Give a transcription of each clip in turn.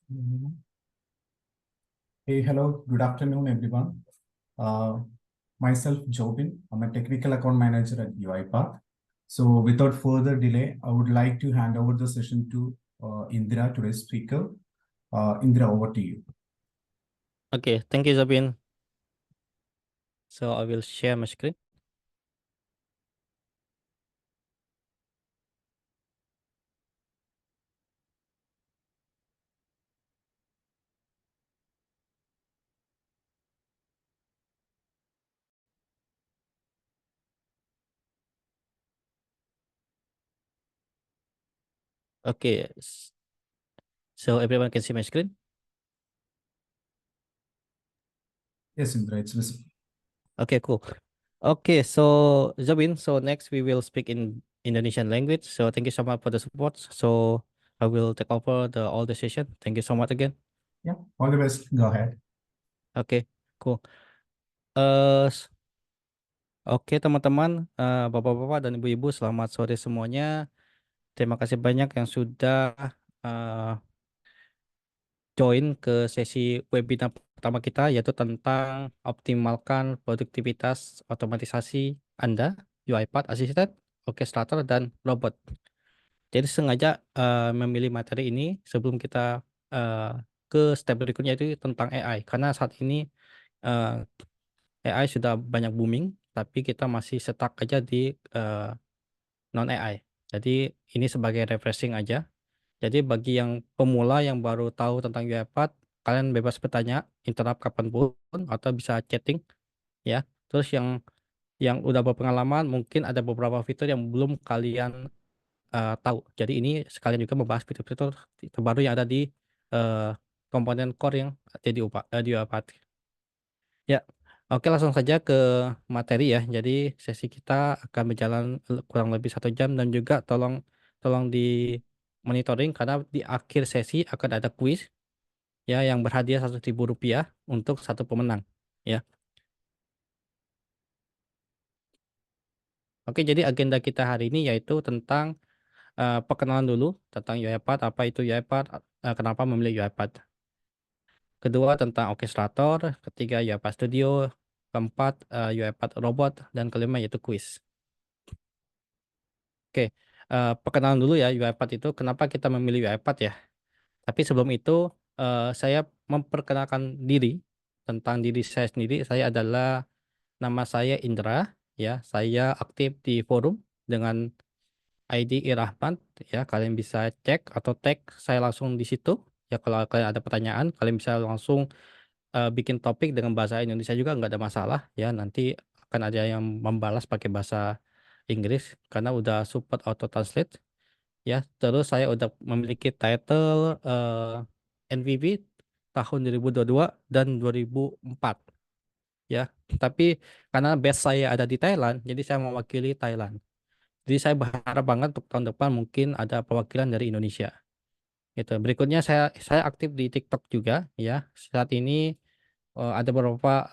Mhm. Hey, hello, good afternoon, everyone. Uh, Myself, Jobin. I'm a technical account manager at UiPath. So, without further delay, I would like to hand over the session to Indira, today's speaker. Indira, over to you. Okay, thank you, Zabin. So I will share my screen. Okay, so everyone can see my screen. Yes, Indira, it's visible. Okay, cool. Okay, so Zabin, so next we will speak in Indonesian language. So thank you so much for the support. So I will take over the all the session. Thank you so much again. Yeah, all the best. Go ahead. Okay, cool. Eh, s- oke teman-teman, bapak-bapak dan ibu-ibu, selamat sore semuanya. Terima kasih banyak yang sudah eh, join ke sesi webinar pertama kita yaitu tentang optimalkan produktivitas otomatisasi Anda, UiPath Assistant, Orchestrator, dan robot. Jadi sengaja memilih materi ini sebelum kita eh, ke step berikutnya itu tentang AI karena saat ini AI sudah banyak booming tapi kita masih stuck aja di non AI. Jadi ini sebagai refreshing aja. Jadi bagi yang pemula yang baru tahu tentang UiPath, kalian bebas bertanya, interrupt kapanpun atau bisa chatting ya. Terus yang udah berpengalaman mungkin ada beberapa fitur yang belum kalian tahu. Jadi ini sekalian juga membahas fitur-fitur terbaru yang ada di eh, komponen core yang ada di UiPath. Ya, oke langsung saja ke materi ya. Jadi sesi kita akan berjalan kurang lebih 1 jam dan juga tolong tolong di monitoring karena di akhir sesi akan ada kuis ya yang berhadiah Rp100.000 untuk satu pemenang. Ya, oke jadi agenda kita hari ini yaitu tentang perkenalan dulu tentang UiPath, apa itu UiPath, kenapa memilih UiPath. Kedua tentang orkestrator, ketiga UiPath Studio, keempat UiPath Robot, dan kelima yaitu kuis. Oke, perkenalan dulu ya UiPath itu. Kenapa kita memilih UiPath ya? Tapi sebelum itu saya memperkenalkan diri tentang diri saya sendiri. Saya adalah nama saya Indra, ya. Saya aktif di forum dengan ID Irahman, ya. Kalian bisa cek atau tag saya langsung di situ. Ya kalau kalian ada pertanyaan, kalian bisa langsung bikin topik dengan bahasa Indonesia juga nggak ada masalah, ya. Nanti akan ada yang membalas pakai bahasa Inggris karena udah support auto translate. Ya, terus saya udah memiliki title NVP tahun 2022 dan 2004 ya. Tapi karena base saya ada di Thailand, jadi saya mewakili Thailand. Jadi saya berharap banget untuk tahun depan mungkin ada perwakilan dari Indonesia. Gitu. Berikutnya saya aktif di TikTok juga ya. Saat ini ada beberapa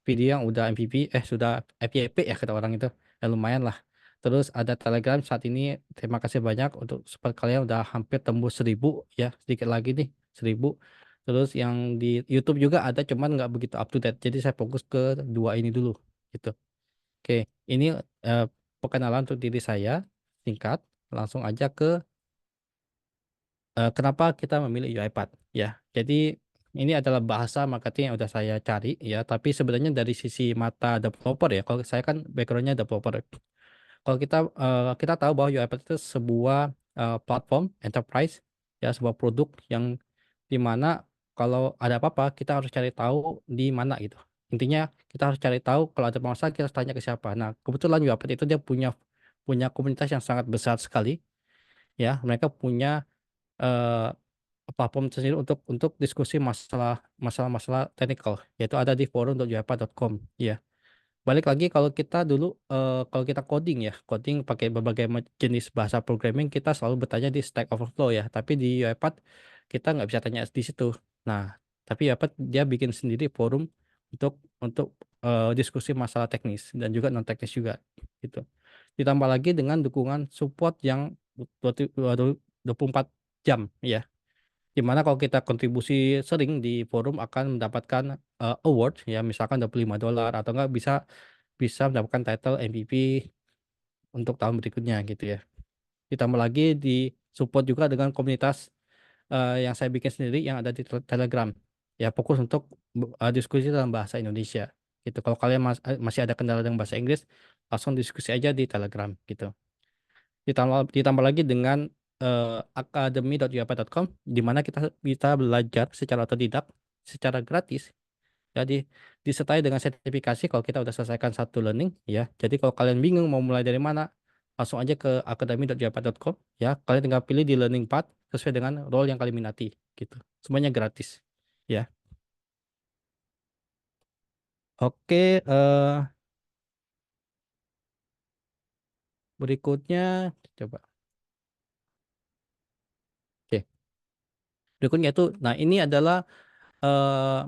video yang udah MVP sudah FYP ya kata orang itu, ya lumayan lah. Terus ada Telegram saat ini, terima kasih banyak untuk support kalian udah hampir tembus 1.000 ya, sedikit lagi nih 1.000. Terus yang di YouTube juga ada cuman nggak begitu up to date, jadi saya fokus ke dua ini dulu gitu. Oke, ini eh, perkenalan untuk diri saya singkat. Langsung aja ke kenapa kita memilih UiPath ya. Jadi ini adalah bahasa marketing yang udah saya cari ya, tapi sebenarnya dari sisi mata developer ya. Kalau saya kan backgroundnya developer. Kalau kita tahu bahwa UiPath itu sebuah platform enterprise ya, sebuah produk yang dimana kalau ada apa-apa kita harus cari tahu di mana gitu. Intinya kita harus cari tahu kalau ada masalah kita harus tanya ke siapa. Nah, kebetulan UiPath itu dia punya punya komunitas yang sangat besar sekali ya. Mereka punya eh, platform sendiri untuk diskusi masalah-masalah technical yaitu ada di forum.japa.com ya. Balik lagi kalau kita dulu kalau kita coding ya, coding pakai berbagai jenis bahasa programming kita selalu bertanya di Stack Overflow ya, tapi di UiPath kita nggak bisa tanya di situ. Nah, tapi UiPath dia bikin sendiri forum untuk diskusi masalah teknis dan juga non teknis juga gitu. Ditambah lagi dengan dukungan support yang 24 jam ya. Dimana kalau kita kontribusi sering di forum akan mendapatkan award ya, misalkan $25 atau enggak bisa bisa mendapatkan title MVP untuk tahun berikutnya gitu ya. Ditambah lagi di support juga dengan komunitas yang saya bikin sendiri yang ada di Telegram. Ya fokus untuk diskusi dalam bahasa Indonesia gitu. Kalau kalian masih ada kendala dengan bahasa Inggris, langsung diskusi aja di Telegram gitu. Ditambah lagi dengan academy.uipa.com di mana kita kita belajar secara otodidak, secara gratis. Jadi disertai dengan sertifikasi kalau kita udah selesaikan satu learning ya. Jadi kalau kalian bingung mau mulai dari mana, langsung aja ke academy.uipa.com ya. Kalian tinggal pilih di learning path sesuai dengan role yang kalian minati gitu. Semuanya gratis ya. Oke, berikutnya coba. Oke, berikutnya itu nah ini adalah eh,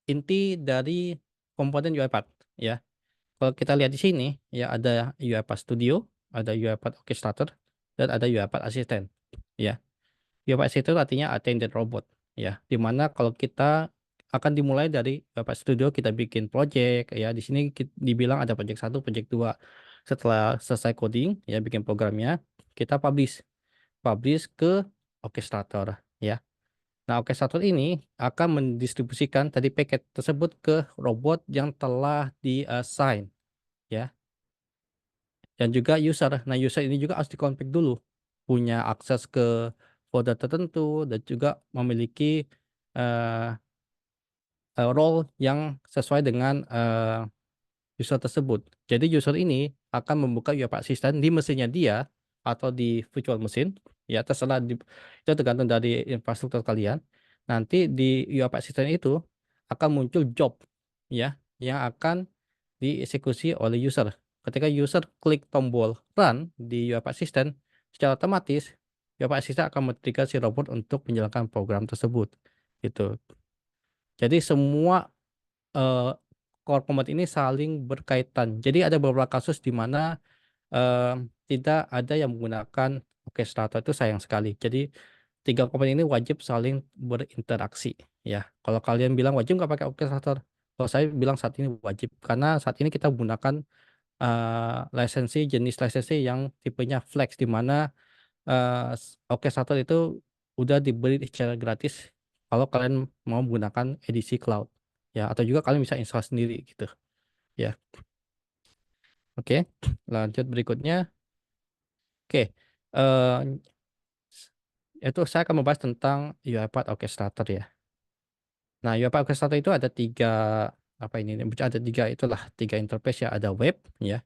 inti dari komponen UiPath ya. Kalau kita lihat di sini ya ada UiPath Studio, ada UiPath Orchestrator, dan ada UiPath Assistant ya. UiPath Assistant itu artinya attended robot ya. Dimana kalau kita akan dimulai dari UiPath Studio kita bikin project ya. Di sini dibilang ada project satu, project 2. Setelah selesai coding ya bikin programnya, kita publish ke Orchestrator ya. Nah, orkestrator ini akan mendistribusikan tadi paket tersebut ke robot yang telah di-assign ya. Dan juga user. Nah, user ini juga harus dikonfig dulu. Punya akses ke folder tertentu dan juga memiliki eh, role yang sesuai dengan user tersebut. Jadi user ini akan membuka UiPath Assistant di mesinnya dia atau di virtual mesin, ya terserah itu tergantung dari infrastruktur kalian. Nanti di UiPath Assistant itu akan muncul job ya yang akan dieksekusi oleh user. Ketika user klik tombol run di UiPath Assistant, secara otomatis UiPath Assistant akan men-trigger si robot untuk menjalankan program tersebut. Gitu. Jadi semua eh, core component ini saling berkaitan. Jadi ada beberapa kasus di mana eh, tidak ada yang menggunakan orchestrator itu sayang sekali. Jadi tiga komponen ini wajib saling berinteraksi. Ya, kalau kalian bilang wajib nggak pakai orchestrator, kalau saya bilang saat ini wajib karena saat ini kita menggunakan jenis lisensi yang tipenya flex di mana orchestrator itu udah diberi secara gratis kalau kalian mau menggunakan edisi cloud ya atau juga kalian bisa install sendiri gitu ya. Oke, lanjut berikutnya. Oke, eh itu saya akan membahas tentang UiPath Orchestrator ya. Nah, UiPath Orchestrator itu ada tiga apa ini? Ada tiga itulah tiga interface ya. Ada web ya,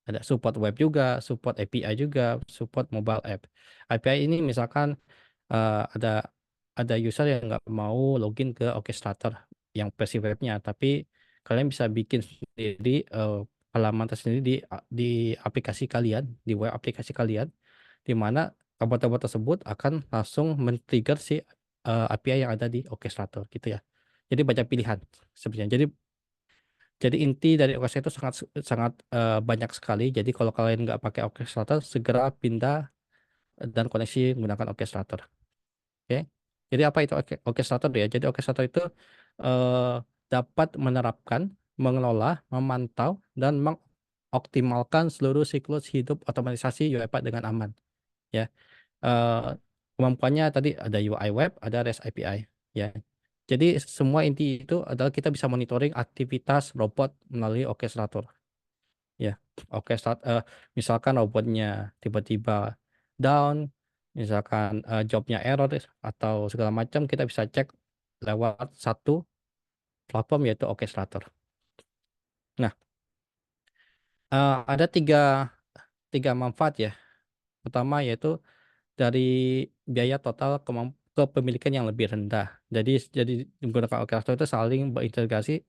ada support web juga, support API juga, support mobile app. API ini misalkan ada user yang nggak mau login ke Orchestrator yang versi webnya, tapi kalian bisa bikin sendiri halaman tersendiri di aplikasi kalian, di web aplikasi kalian, di mana robot-robot tersebut akan langsung men-trigger si API yang ada di Orchestrator gitu ya. Jadi banyak pilihan sebenarnya. Jadi inti dari Orchestrator itu sangat sangat banyak sekali. Jadi kalau kalian nggak pakai Orchestrator, segera pindah dan koneksi menggunakan Orchestrator. Oke. Jadi apa itu orchestrator ya? Jadi orchestrator itu eh, dapat menerapkan, mengelola, memantau, dan mengoptimalkan seluruh siklus hidup otomatisasi UiPath dengan aman. Ya, Eh, kemampuannya tadi ada UI web, ada REST API. Ya, jadi semua inti itu adalah kita bisa monitoring aktivitas robot melalui orchestrator. Ya, misalkan robotnya tiba-tiba down, misalkan jobnya error atau segala macam kita bisa cek lewat satu platform yaitu Orchestrator. Nah, ada tiga manfaat ya. Pertama yaitu dari biaya total kepemilikan yang lebih rendah. Jadi menggunakan Orchestrator itu saling berintegrasi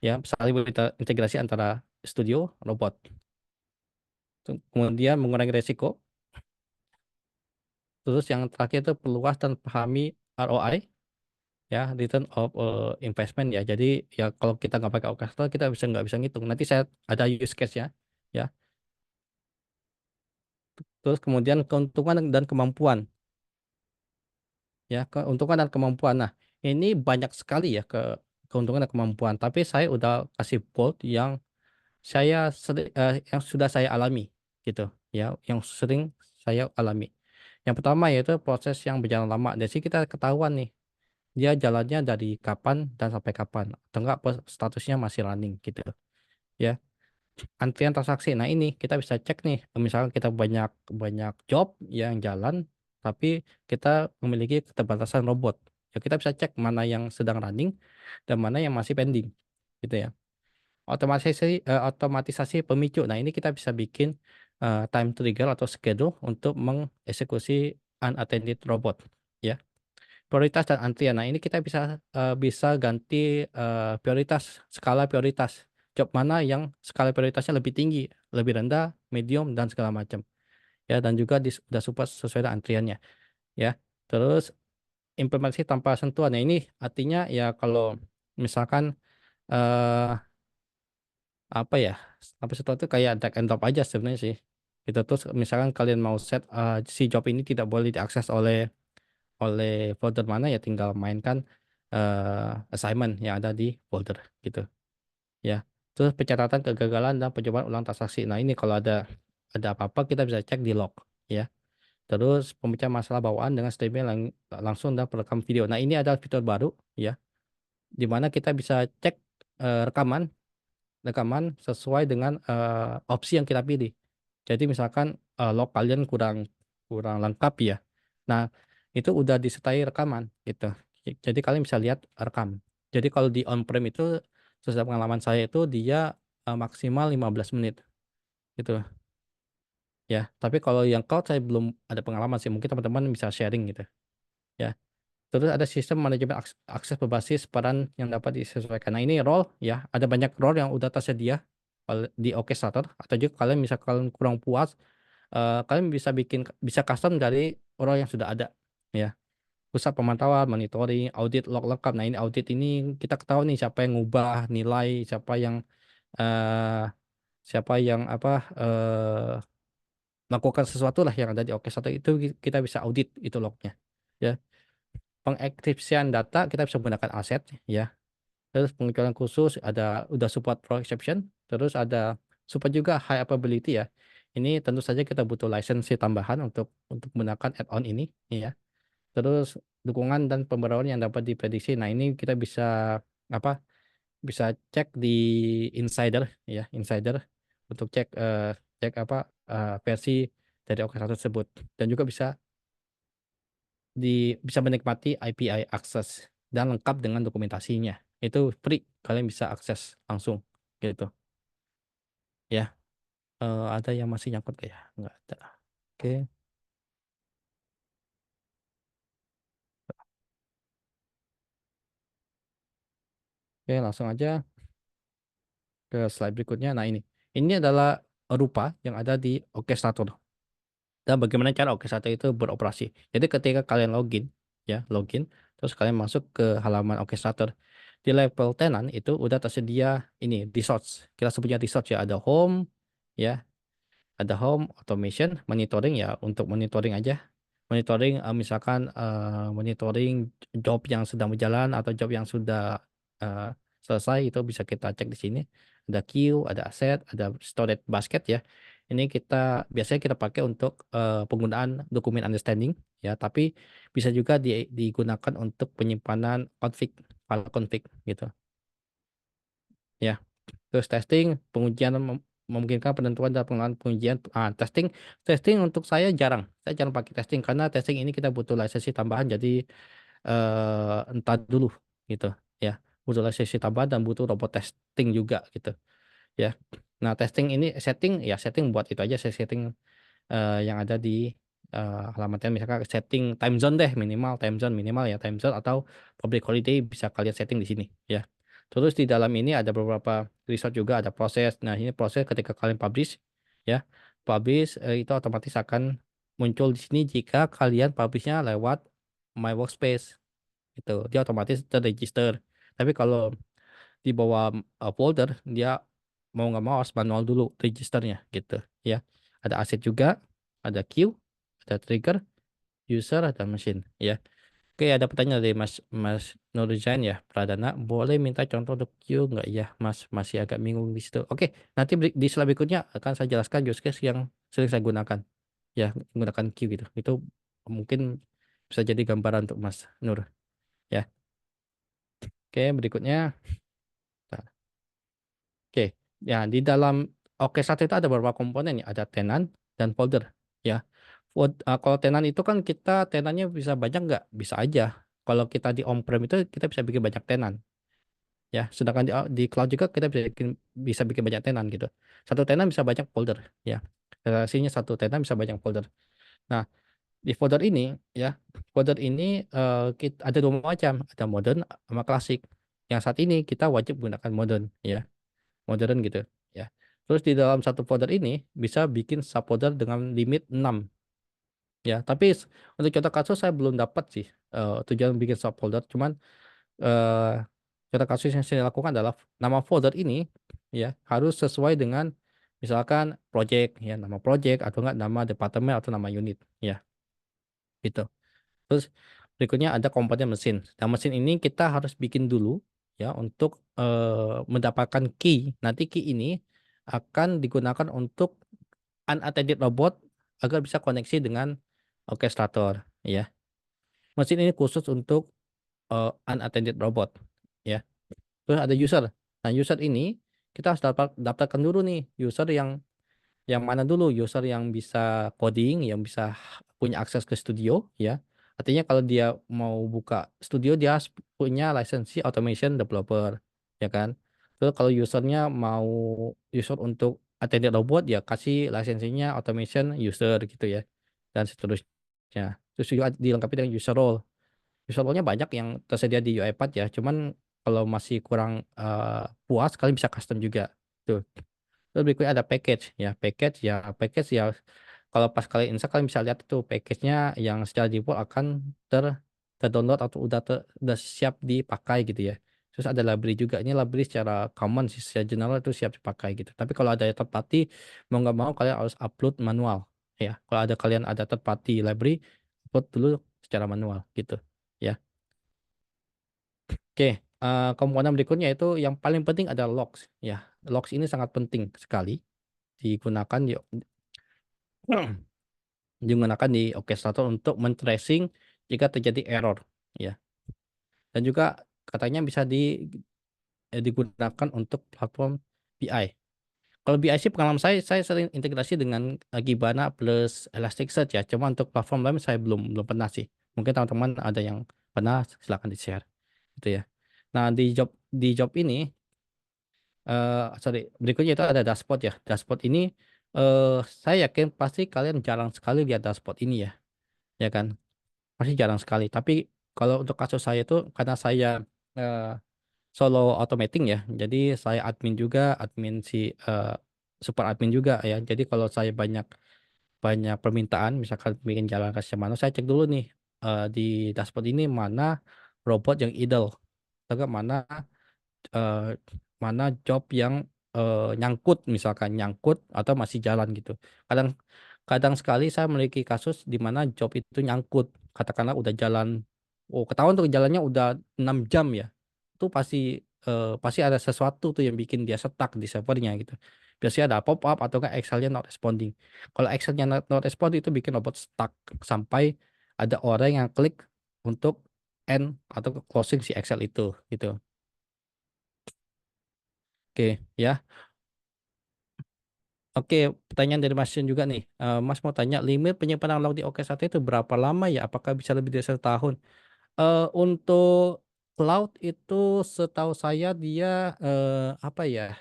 ya, saling berintegrasi antara studio robot. Kemudian mengurangi resiko. Terus yang terakhir itu perluas dan pahami ROI ya, return of investment ya. Jadi ya kalau kita nggak pakai orkestra kita nggak bisa ngitung. Nanti saya ada use case ya. Ya. Terus kemudian keuntungan dan kemampuan. ya, keuntungan dan kemampuan. Nah, ini banyak sekali ya keuntungan dan kemampuan, tapi saya udah kasih bold yang sudah saya alami gitu ya, yang sering saya alami. Yang pertama yaitu proses yang berjalan lama. Dari sini kita ketahuan nih, dia jalannya dari kapan dan sampai kapan, atau enggak statusnya masih running gitu ya. Antrian transaksi. Nah, ini kita bisa cek nih, misalkan kita banyak banyak job yang jalan, tapi kita memiliki keterbatasan robot. Ya kita bisa cek mana yang sedang running dan mana yang masih pending, gitu ya. Otomatisasi pemicu. Nah, ini kita bisa bikin time trigger atau schedule untuk mengeksekusi unattended robot, ya. Prioritas dan antrian. Nah, ini kita bisa ganti prioritas, skala prioritas. Job mana yang skala prioritasnya lebih tinggi, lebih rendah, medium, dan segala macam. Ya, dan juga udah support sesuai dengan antriannya, ya. Terus implementasi tanpa sentuhan. Nah, ini artinya ya kalau misalkan eh apa ya, sampai sentuhan itu kayak drag and drop aja sebenarnya sih. Gitu. Terus misalkan kalian mau set si job ini tidak boleh diakses oleh folder mana, ya tinggal mainkan assignment yang ada di folder gitu ya. Terus pencatatan kegagalan dan percobaan ulang transaksi. Nah, ini kalau ada apa-apa kita bisa cek di log ya. Terus pemecahan masalah bawaan dengan streaming langsung dan perekam video. Nah, ini adalah fitur baru ya, di mana kita bisa cek rekaman rekaman sesuai dengan opsi yang kita pilih. Jadi misalkan log kalian kurang kurang lengkap ya. Nah, itu udah disertai rekaman gitu. Jadi kalian bisa lihat rekam. Jadi kalau di on-prem itu sesuai pengalaman saya itu dia maksimal 15 menit gitu ya. Tapi kalau yang cloud saya belum ada pengalaman sih. Mungkin teman-teman bisa sharing gitu ya. Terus ada sistem manajemen akses berbasis peran yang dapat disesuaikan. Nah, ini role ya, ada banyak role yang udah tersedia di Orchestrator, atau juga kalian misalkan kurang puas, kalian bisa custom dari role yang sudah ada ya. Pusat pemantauan, monitoring, audit, log lengkap. Nah, ini audit ini kita ketahui nih siapa yang ngubah nilai, eh melakukan sesuatu lah yang ada di Orchestrator itu kita bisa audit itu lognya. Ya, pengekripsian data kita bisa menggunakan aset ya. Terus pengecualian khusus udah support pro exception, terus ada support juga high availability ya. Ini tentu saja kita butuh lisensi tambahan untuk menggunakan add-on ini ya. Terus dukungan dan pembaruan yang dapat diprediksi. Nah, ini kita apa? Bisa cek di insider ya, insider untuk cek versi dari orkestrator tersebut, dan juga bisa menikmati API access dan lengkap dengan dokumentasinya. Itu free, kalian bisa akses langsung gitu ya. Ada yang masih nyangkut gak ya? Nggak ada. Oke, oke, langsung aja ke slide berikutnya. Nah, ini adalah rupa yang ada di Orchestrator dan bagaimana cara Orchestrator itu beroperasi. Jadi ketika kalian login, terus kalian masuk ke halaman Orchestrator, di level tenant itu udah tersedia ini resource. Kita sebutnya resource ya, ada home ya, ada home, automation, monitoring ya, untuk monitoring aja. Monitoring misalkan monitoring job yang sedang berjalan atau job yang sudah eh, selesai, itu bisa kita cek di sini. Ada queue, ada aset, ada storage basket ya. Ini biasanya kita pakai untuk penggunaan dokumen understanding ya, tapi bisa juga digunakan untuk penyimpanan file config gitu ya. Terus testing, pengujian memungkinkan penentuan dan pengenalan pengujian. Testing untuk saya jarang pakai testing karena testing ini kita butuh lisensi tambahan, jadi entar dulu gitu ya. Butuh lisensi tambahan dan butuh robot testing juga gitu ya. Nah, testing ini setting buat itu aja, saya setting yang ada di halaman misalkan setting time zone deh, minimal ya time zone, atau public holiday bisa kalian setting di sini ya. Terus di dalam ini ada beberapa resort juga, ada proses. Nah, ini proses ketika kalian publish ya. Publish itu otomatis akan muncul di sini jika kalian publishnya lewat My Workspace itu. Dia otomatis terregister. Tapi kalau di bawah folder, dia mau nggak mau harus manual dulu registernya gitu ya. Ada aset juga, ada queue, ada trigger, user, ada mesin ya. Oke, ada pertanyaan dari Mas Mas Nurzain ya, Pradana. Boleh minta contoh untuk Q nggak ya, Mas? Masih agak bingung di situ. Oke, nanti di slide berikutnya akan saya jelaskan use case yang sering saya gunakan. Ya, menggunakan Q gitu. Itu mungkin bisa jadi gambaran untuk Mas Nur. Ya, oke, berikutnya. Nah, oke, ya di dalam orchestrator itu ada beberapa komponen ya, ada tenant dan folder. Ya, kalau tenant itu kan kita tenantnya bisa banyak nggak? Bisa aja. Kalau kita di on-prem itu kita bisa bikin banyak tenant. Ya, sedangkan di cloud juga kita bisa bikin banyak tenant gitu. Satu tenant bisa banyak folder. Ya, relasinya satu tenant bisa banyak folder. Nah, di folder ini ya, folder ini ada dua macam, ada modern sama klasik. Yang saat ini kita wajib gunakan modern ya, modern gitu ya. Terus di dalam satu folder ini bisa bikin subfolder dengan limit 6 ya. Tapi untuk contoh kasus saya belum dapat sih tujuan bikin subfolder, cuman eh contoh kasus yang saya lakukan adalah nama folder ini ya harus sesuai dengan misalkan project ya, nama project atau enggak nama departemen atau nama unit ya gitu. Terus berikutnya ada komponen mesin. Nah, mesin ini kita harus bikin dulu ya untuk mendapatkan key. Nanti key ini akan digunakan untuk unattended robot agar bisa koneksi dengan orchestrator ya. Mesin ini khusus untuk unattended robot ya. Terus ada user. Nah, user ini kita harus daftarkan dulu nih user yang mana dulu, user yang bisa coding, yang bisa punya akses ke studio ya. Artinya kalau dia mau buka studio dia harus punya lisensi automation developer ya kan. Terus kalau usernya mau user untuk attended robot ya kasih lisensinya automation user gitu ya. Dan seterusnya. Terus juga dilengkapi dengan user role. User role-nya banyak yang tersedia di UiPath ya. Cuman kalau masih kurang puas kalian bisa custom juga. Tuh. Terus berikutnya ada package ya kalau pas kalian install kalian bisa lihat tuh package-nya yang secara default akan ter terdownload atau udah siap dipakai gitu ya. Terus ada library juga, ini library secara common sih, secara general itu siap dipakai gitu. Tapi kalau ada third party mau nggak mau kalian harus upload manual ya. Kalau kalian ada third party library upload dulu secara manual gitu ya. Oke, komponen berikutnya itu yang paling penting ada logs ya. Logs ini sangat penting sekali digunakan digunakan di orchestrator untuk men-tracing jika terjadi error ya. Dan juga katanya bisa digunakan untuk platform BI. Kalau BI sih pengalaman saya sering integrasi dengan Kibana plus Elasticsearch ya. Cuma untuk platform lain saya belum belum pernah sih. Mungkin teman-teman ada yang pernah silakan di-share gitu ya. Nah, di job ini sorry, berikutnya itu ada dashboard ya. Dashboard ini saya yakin pasti kalian jarang sekali lihat dashboard ini ya. Ya kan? Pasti jarang sekali. Tapi kalau untuk kasus saya itu karena saya eh, solo automating ya, jadi saya admin juga, admin si eh, super admin juga ya. Jadi kalau saya banyak banyak permintaan, misalkan bikin jalan kasih mana, saya cek dulu nih di dashboard ini mana robot yang idle, atau mana eh, mana job yang nyangkut, misalkan nyangkut atau masih jalan gitu. Kadang kadang sekali saya memiliki kasus di mana job itu nyangkut, katakanlah udah jalan, oh ketahuan tuh jalannya udah 6 jam ya, itu pasti ada sesuatu tuh yang bikin dia stuck di servernya gitu. Biasanya ada pop up atau enggak Excelnya not responding. Kalau Excelnya not responding itu bikin robot stuck sampai ada orang yang klik untuk end atau closing si Excel itu gitu. Oke, ya. Oke, pertanyaan dari Mas Yun juga nih. Mas mau tanya, limit penyimpanan log di OK1 itu berapa lama ya? Apakah bisa lebih dari 1 tahun? Untuk cloud itu setahu saya dia apa ya?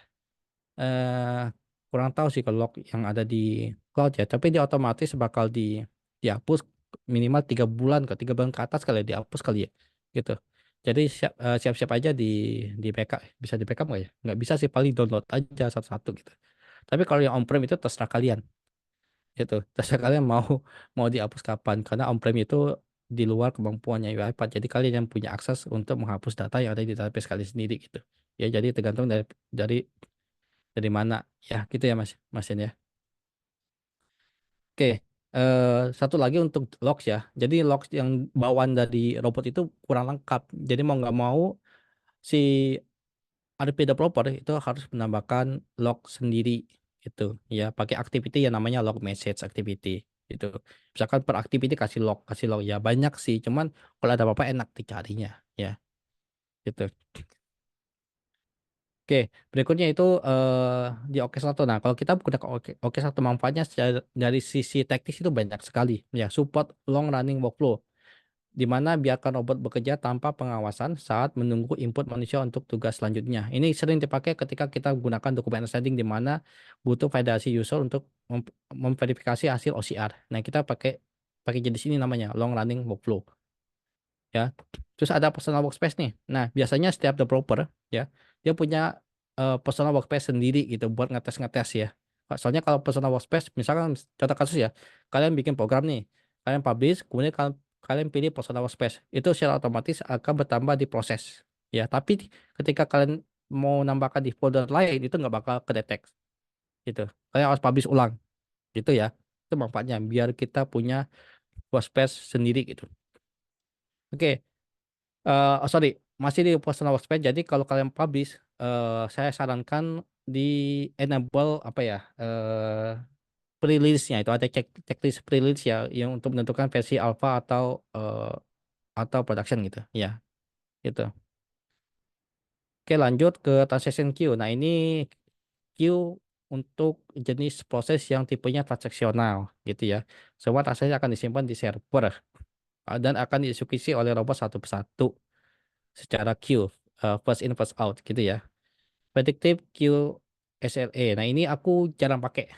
eh Kurang tahu sih kalau log yang ada di cloud ya. Tapi dia otomatis bakal dihapus minimal 3 bulan ke 3 bulan ke atas kali ya, dihapus kali ya, gitu. Jadi siap-siap aja di backup. Bisa di backup nggak ya? Nggak bisa sih, paling download aja satu-satu gitu. Tapi kalau yang on-prem itu terserah kalian, gitu. Terserah kalian mau mau dihapus kapan. Karena on-prem itu di luar kemampuannya UiPath. Jadi kalian yang punya akses untuk menghapus data yang ada di database kalian sendiri gitu. Ya, jadi tergantung dari dari mana ya gitu ya Mas Mas Yen ya. Oke. Satu lagi untuk logs ya. Jadi logs yang bawaan dari robot itu kurang lengkap. Jadi mau nggak mau si RP developer itu harus menambahkan log sendiri itu ya pakai activity yang namanya log message activity itu. Misalkan per activity kasih log ya banyak sih. Cuman kalau ada apa-apa enak dicarinya ya gitu. Oke, berikutnya itu di Orchestrator. Nah, kalau kita gunakan Orchestrator manfaatnya dari sisi teknis itu banyak sekali. Ya, support long running workflow, di mana biarkan robot bekerja tanpa pengawasan saat menunggu input manusia untuk tugas selanjutnya. Ini sering dipakai ketika kita gunakan dokumen setting di mana butuh validasi user untuk memverifikasi hasil OCR. Nah, kita pakai pakai jenis ini namanya long running workflow ya. Terus ada personal workspace nih. Nah, biasanya setiap developer ya, dia punya personal workspace sendiri gitu buat ngetes-ngetes ya. Soalnya kalau personal workspace, misalkan contoh kasus ya, kalian bikin program nih, kalian publish, kemudian kalian pilih personal workspace, itu secara otomatis akan bertambah di proses ya. Tapi ketika kalian mau nambahkan di folder lain, itu nggak bakal kedetek gitu. Kalian harus publish ulang gitu ya. Itu manfaatnya biar kita punya workspace sendiri gitu. Oke. Oh, sorry, masih di personal workspace. Jadi kalau kalian publish, saya sarankan di enable apa ya, pre-release-nya itu ada checklist pre-release ya, yang untuk menentukan versi alpha atau production gitu. Ya, gitu. Oke, lanjut ke transaction queue. Nah, ini queue untuk jenis proses yang tipenya transaksional gitu ya. Semua transaksi akan disimpan di server dan akan dieksekusi oleh robot satu persatu secara queue, first in first out gitu ya. Predictive queue SLA. Nah, ini aku jarang pakai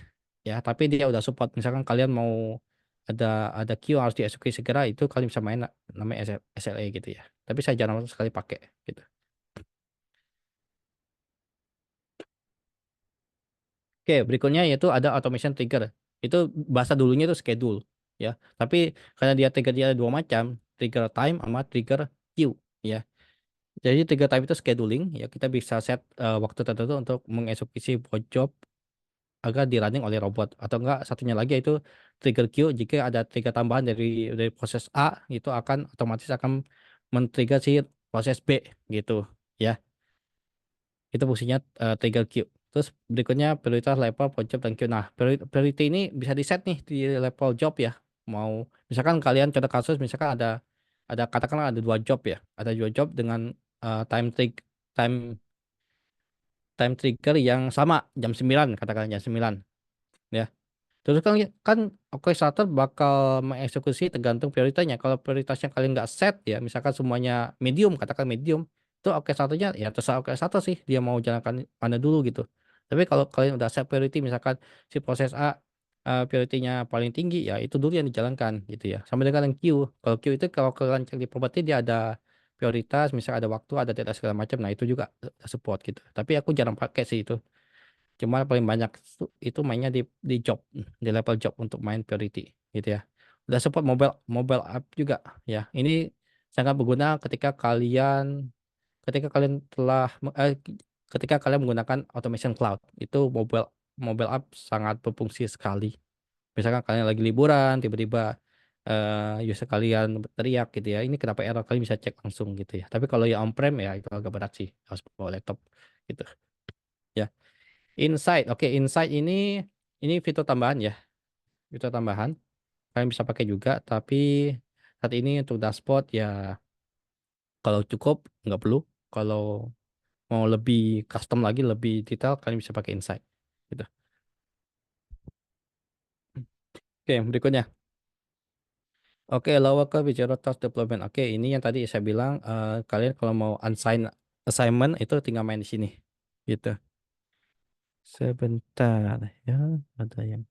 ya, tapi dia udah support. Misalkan kalian mau ada ada queue harus dieksekusi segera, itu kalian bisa main namanya SLA gitu ya. Tapi saya jarang sekali pakai gitu. Oke, berikutnya yaitu ada automation trigger. Itu bahasa dulunya itu schedule ya. Tapi karena dia ada dua macam, trigger time sama trigger queue ya. Jadi trigger time itu scheduling ya, kita bisa set waktu tertentu untuk mengeksekusi job agar di running oleh robot, atau enggak satunya lagi yaitu trigger queue. Jika ada trigger tambahan dari proses A, itu akan otomatis akan men-trigger si proses B gitu ya. Itu fungsinya trigger queue. Terus berikutnya prioritas level for job dan queue. Nah, priority ini bisa di set nih di level job ya. Mau misalkan kalian contoh kasus, misalkan ada katakanlah ada dua job ya, ada dua job dengan time time trigger yang sama jam 9, katakan jam 9 ya. Terus kan orchestrator bakal mengeksekusi tergantung prioritasnya. Kalau prioritasnya kalian nggak set ya, misalkan semuanya medium, katakan medium, itu orchestratornya ya terserah orchestrator sih dia mau jalankan mana dulu gitu. Tapi kalau kalian udah set priority, misalkan si proses A prioritinya paling tinggi, ya itu dulu yang dijalankan gitu ya. Sama dengan yang queue. Kalau queue itu kalau kalian cek di properti dia ada prioritas, misal ada waktu, ada data segala macam. Nah itu juga support gitu. Tapi aku jarang pakai sih itu. Cuma paling banyak itu mainnya di job, di level job untuk main priority gitu ya. Udah support mobile mobile app juga ya. Ini sangat berguna ketika kalian ketika kalian menggunakan automation cloud. Itu mobile mobile app sangat berfungsi sekali. Misalkan kalian lagi liburan, tiba-tiba user kalian teriak gitu ya. Ini kenapa error, kalian bisa cek langsung gitu ya. Tapi kalau yang on-prem ya itu agak berat sih, harus bawa laptop gitu ya. Insight. Oke, Insight ini fitur tambahan ya. Fitur tambahan. Kalian bisa pakai juga, tapi saat ini untuk dashboard ya kalau cukup nggak perlu. Kalau mau lebih custom lagi, lebih detail, kalian bisa pakai Insight. Gitu. Oke, berikutnya. Oke, lower ke bicara task deployment. Oke, ini yang tadi saya bilang, kalian kalau mau assignment itu tinggal main di sini. Gitu. Sebentar ya, ada yang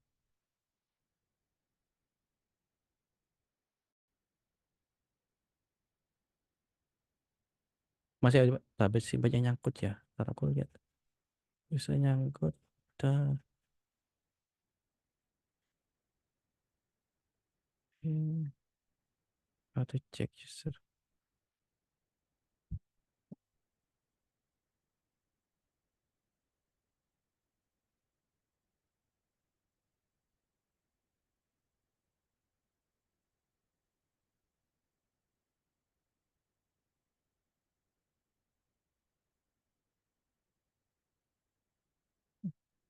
masih ada tapi sih banyak nyangkut ya. Ntar aku lihat. Bisa nyangkut. Dah. Hmm, atau cek user.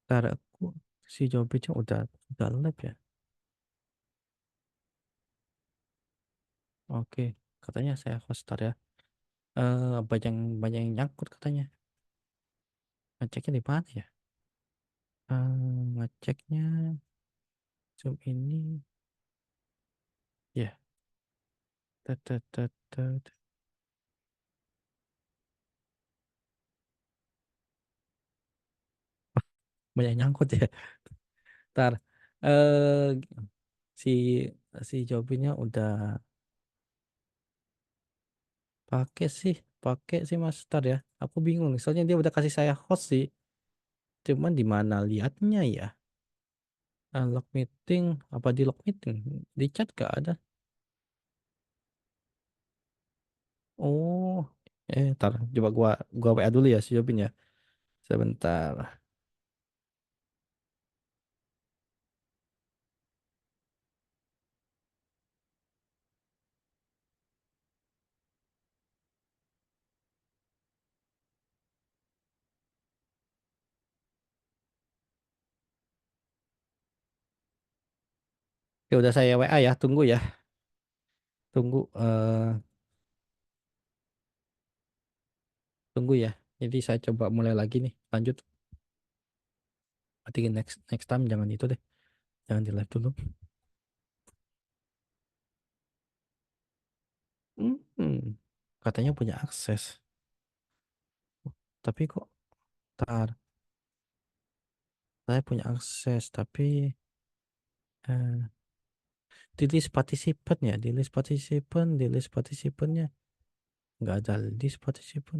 Ntar aku si Jobitnya udah live ya. Oke, katanya saya host ntar ya. Banyak yang nyangkut katanya. Ngeceknya di mana ya? Ngeceknya Zoom ini ya. Tet, tet, tet, tet. Banyak yang nyangkut ya. Ntar eh si si Jobinnya udah pakai sih Mas Tar ya. Aku bingung, soalnya dia udah kasih saya host sih. Cuman di mana liatnya ya? Log meeting, apa di log meeting? Di chat gak ada. Oh, ntar coba gua WA dulu ya si Jobin ya. Sebentar. Ya udah saya WA ya, tunggu ya. Tunggu ya. Jadi saya coba mulai lagi nih. Lanjut. Berarti next next time jangan itu deh. Jangan di live dulu. Hmm, katanya punya akses. Tapi kok tar, saya punya akses tapi eh, di list partisipannya nggak ada list partisipan.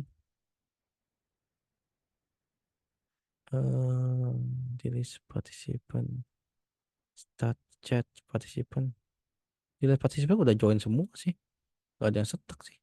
eh di list partisipan, start chat partisipan. Di list partisipan udah join semua sih. Gak ada yang stuck sih.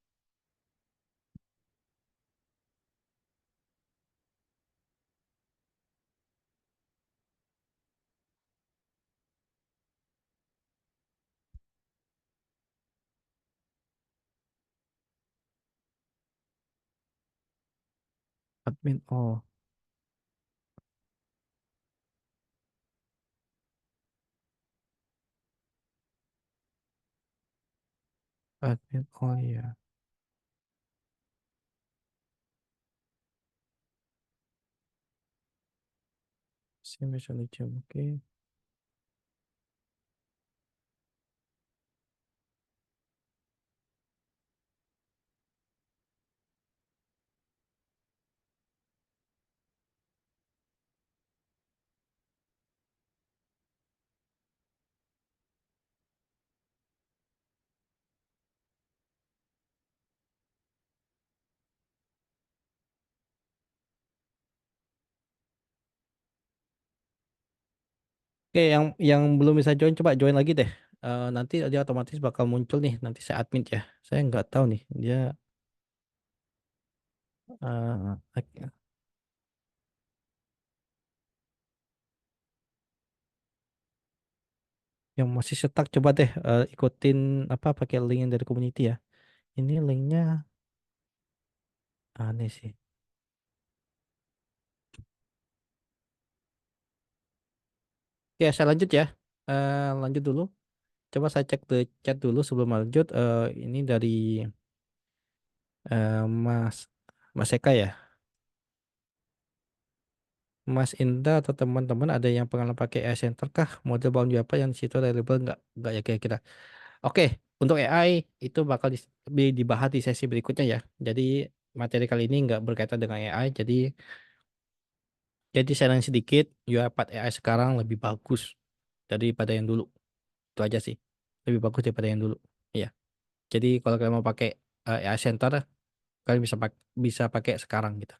Admin, oh, admin, oh iya. Simulation jam, oke. Oke, yang belum bisa join coba join lagi deh. Nanti dia otomatis bakal muncul nih. Nanti saya admit ya. Saya nggak tahu nih dia oke. Yang masih stuck coba deh ikutin apa pakai link yang dari community ya. Ini linknya aneh sih. Oke, saya lanjut ya. Lanjut dulu. Coba saya cek the chat dulu sebelum lanjut. Ini dari Mas Mas Eka ya. Mas Indah atau teman-teman ada yang pengalaman pakai AI Center kah? Model Bound apa yang di situ available nggak? Nggak ya kira-kira. Oke, untuk AI itu bakal dibahas di sesi berikutnya ya. Jadi materi kali ini nggak berkaitan dengan AI. Jadi sharing sedikit, UI4 AI sekarang lebih bagus daripada yang dulu. Itu aja sih. Lebih bagus daripada yang dulu. Iya. Jadi kalau kalian mau pakai AI Center, kalian bisa pakai sekarang gitu.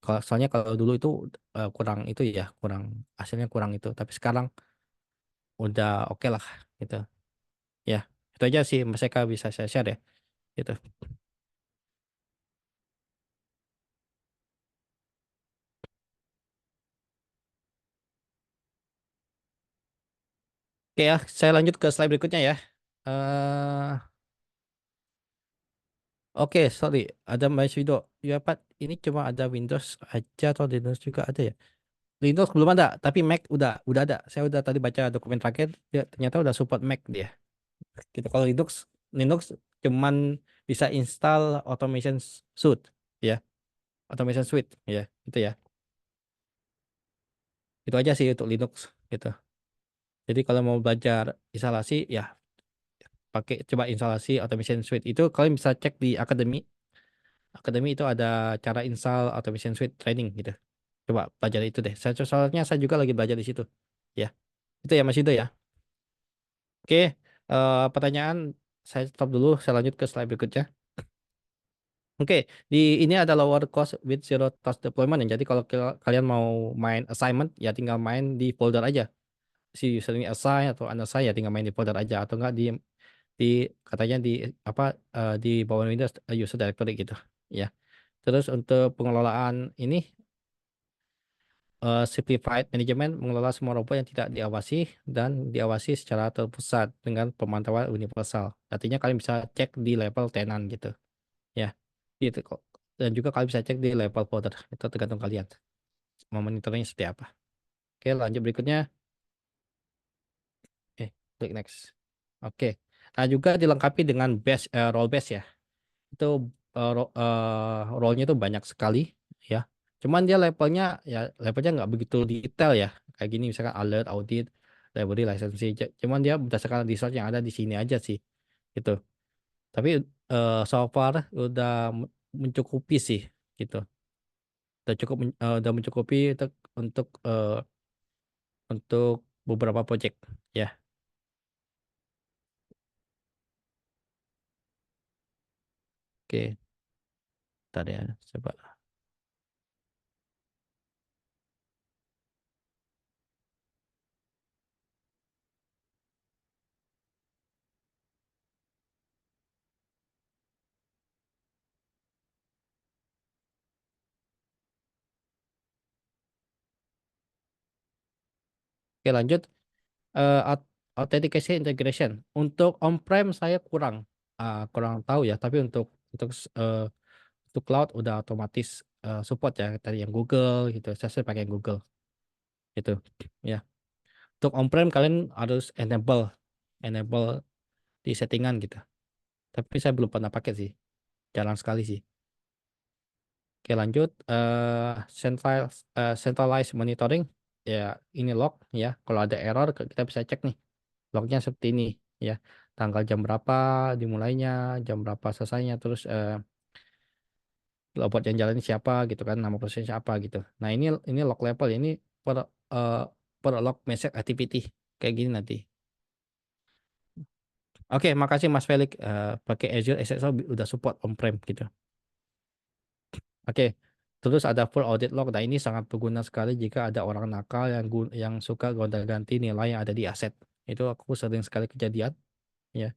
Kalau soalnya kalau dulu itu kurang itu ya, kurang hasilnya kurang itu. Tapi sekarang udah oke lah gitu. Ya, itu aja sih Mas Eka bisa saya share ya. Gitu. Oke ya, saya lanjut ke slide berikutnya ya. eh oke, sorry, ada Mas Wido. Ya Pak, ini cuma ada Windows aja atau Linux juga ada ya? Linux belum ada, tapi Mac udah ada. Saya udah tadi baca dokumen terakhir, dia ternyata udah support Mac dia. Gitu. Kalau Linux cuman bisa install automation suite, ya, automation suite, ya, itu ya. Itu aja sih untuk Linux, gitu. Jadi kalau mau belajar instalasi, ya pakai coba instalasi automation suite. Itu kalian bisa cek di Akademi. Akademi itu ada cara install automation suite training gitu. Coba belajar itu deh. Soalnya saya juga lagi belajar di situ. Ya, itu ya Mas Yudo ya. Oke, pertanyaan saya stop dulu. Saya lanjut ke slide berikutnya. Oke, di ini ada lower cost with zero task deployment. Jadi kalau kalian mau main assignment, ya tinggal main di folder aja. Si user ini assign atau unassign ya tinggal main di folder aja atau enggak di katanya di apa di bawah Windows user directory gitu. Ya. Terus untuk pengelolaan ini simplified management mengelola semua robot yang tidak diawasi dan diawasi secara terpusat dengan pemantauan universal. Artinya kalian bisa cek di level tenant gitu. Ya, gitu kok. Dan juga kalian bisa cek di level folder. Itu tergantung kalian. Mau monitornya seperti apa. Oke, lanjut berikutnya. Klik next. Oke. Nah, juga dilengkapi dengan role base ya. Itu role-nya itu banyak sekali ya. Cuman dia levelnya nggak begitu detail ya. Kayak gini misalkan alert, audit, library, licensing. Cuman dia berdasarkan resource yang ada di sini aja sih. Gitu. Tapi so far udah mencukupi sih gitu. Udah mencukupi untuk untuk beberapa project ya. Oke, tadi ya coba. Oke, lanjut. Authentication integration. Untuk on-prem saya kurang tahu ya, tapi eh, untuk cloud udah otomatis support ya tadi yang Google gitu. Saya pakai Google gitu. Ya. Untuk on-prem kalian harus enable di settingan gitu. Tapi saya belum pernah pakai sih. Jarang sekali sih. Oke, lanjut centralized monitoring ya, ini log ya. Kalau ada error kita bisa cek nih. Lognya seperti ini ya, tanggal jam berapa dimulainya, jam berapa selesainya, terus robot yang jalan ini siapa gitu kan, nama prosesnya siapa gitu. Nah, ini log level ya, ini per eh, per log message activity kayak gini nanti. Oke, makasih Mas Felix. Pakai Azure SSO udah support on-prem gitu. Oke, terus ada full audit log. Nah, ini sangat berguna sekali jika ada orang nakal yang suka gonta-ganti nilai yang ada di aset. Itu aku sering sekali kejadian ya.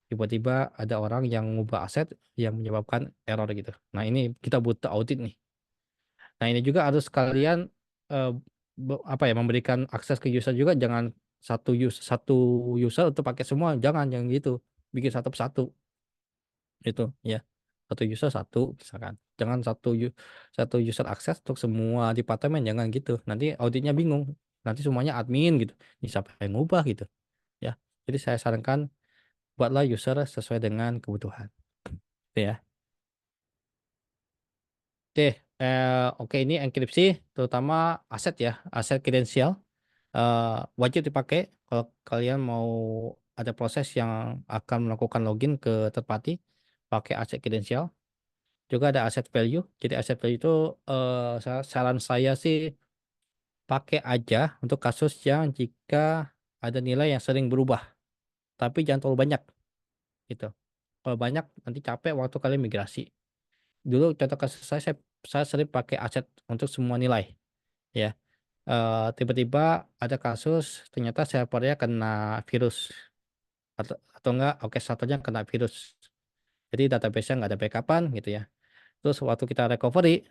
Tiba-tiba ada orang yang ngubah aset yang menyebabkan error gitu. Nah, ini kita butuh audit nih. Nah, ini juga harus kalian eh, apa ya, memberikan akses ke user juga, jangan satu user untuk pakai semua, jangan gitu. Bikin satu persatu itu ya. Satu user satu misalkan. Jangan satu user akses untuk semua departemen, jangan gitu. Nanti auditnya bingung. Nanti semuanya admin gitu. Ini siapa yang ngubah gitu ya. Jadi saya sarankan buatlah user sesuai dengan kebutuhan. Gitu ya. Oke, oke, ini enkripsi terutama aset ya, aset kredensial wajib dipakai kalau kalian mau ada proses yang akan melakukan login ke third party, pakai aset kredensial. Juga ada aset value. Jadi aset value itu saran saya sih pakai aja untuk kasus yang jika ada nilai yang sering berubah, tapi jangan terlalu banyak gitu. Kalau banyak nanti capek waktu kalian migrasi. Dulu contoh kasus saya sering pakai aset untuk semua nilai ya. Tiba-tiba ada kasus ternyata servernya kena virus atau enggak orkestratornya kena virus. Jadi database-nya nggak ada backupan gitu ya. Terus waktu kita recovery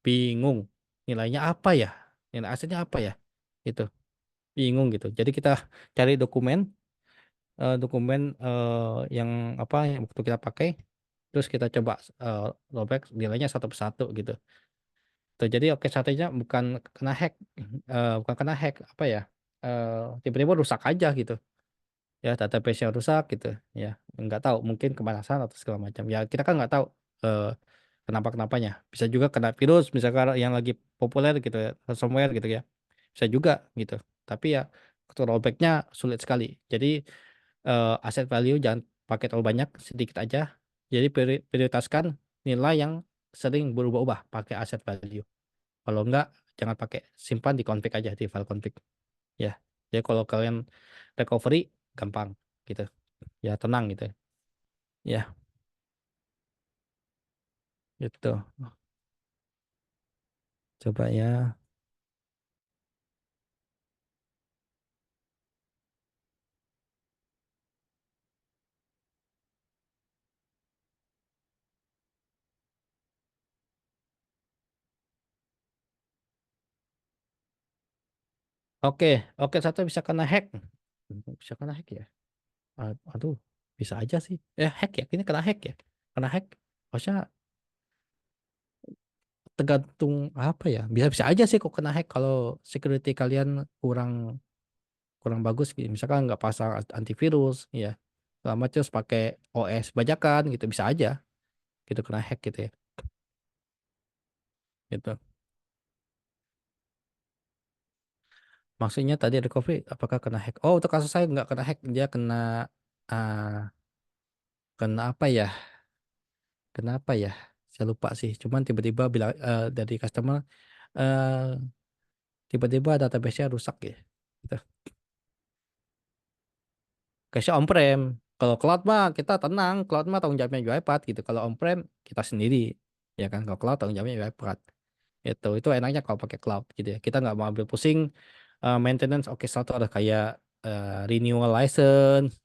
bingung nilainya apa ya, nilai asetnya apa ya, gitu, bingung gitu. Jadi kita cari dokumen yang apa yang waktu kita pakai, terus kita coba robek nilainya satu persatu gitu. Tuh, jadi oke strateginya bukan kena hack, bukan kena hack apa ya? Tiba-tiba rusak aja gitu. Ya database-nya rusak gitu ya. Nggak tahu mungkin kemanasan atau segala macam. Ya kita kan nggak tahu eh, kenapa-kenapanya. Bisa juga kena virus misalkan yang lagi populer gitu ya, ransomware gitu ya. Bisa juga gitu. Tapi ya untuk rollback-nya sulit sekali. Jadi asset value jangan pakai terlalu banyak, sedikit aja. Jadi prioritaskan nilai yang sering berubah-ubah pakai asset value. Kalau enggak, jangan pakai, simpan di config aja di file config ya. Jadi kalau kalian recovery gampang gitu. Ya tenang gitu. Ya, gitu. Coba ya. Oke, oke satu bisa kena hack. Bisa kena hack ya. Aduh, bisa aja sih. Hack ya, ini kena hack ya. Kena hack. Maksudnya tergantung apa ya? Bisa-bisa aja sih kok kena hack kalau security kalian kurang kurang bagus gitu. Misalkan nggak pasang antivirus ya. Lama terus pakai OS bajakan gitu bisa aja gitu kena hack gitu ya. Gitu. Maksudnya tadi recovery apakah kena hack? Oh, untuk kasus saya nggak kena hack, dia kena ah, kena apa ya? Kenapa ya? Saya lupa sih. Cuman tiba-tiba bilang dari customer eh tiba-tiba database-nya rusak ya. Gitu. Case on-prem. Kalau cloud mah kita tenang, cloud mah tanggung jawabnya UiPath gitu. Kalau on-prem kita sendiri, ya kan? Kalau cloud tanggung jawabnya UiPath. Itu enaknya kalau pakai cloud gitu ya. Kita nggak mau ambil pusing maintenance. Oke, satu ada kayak renewal license,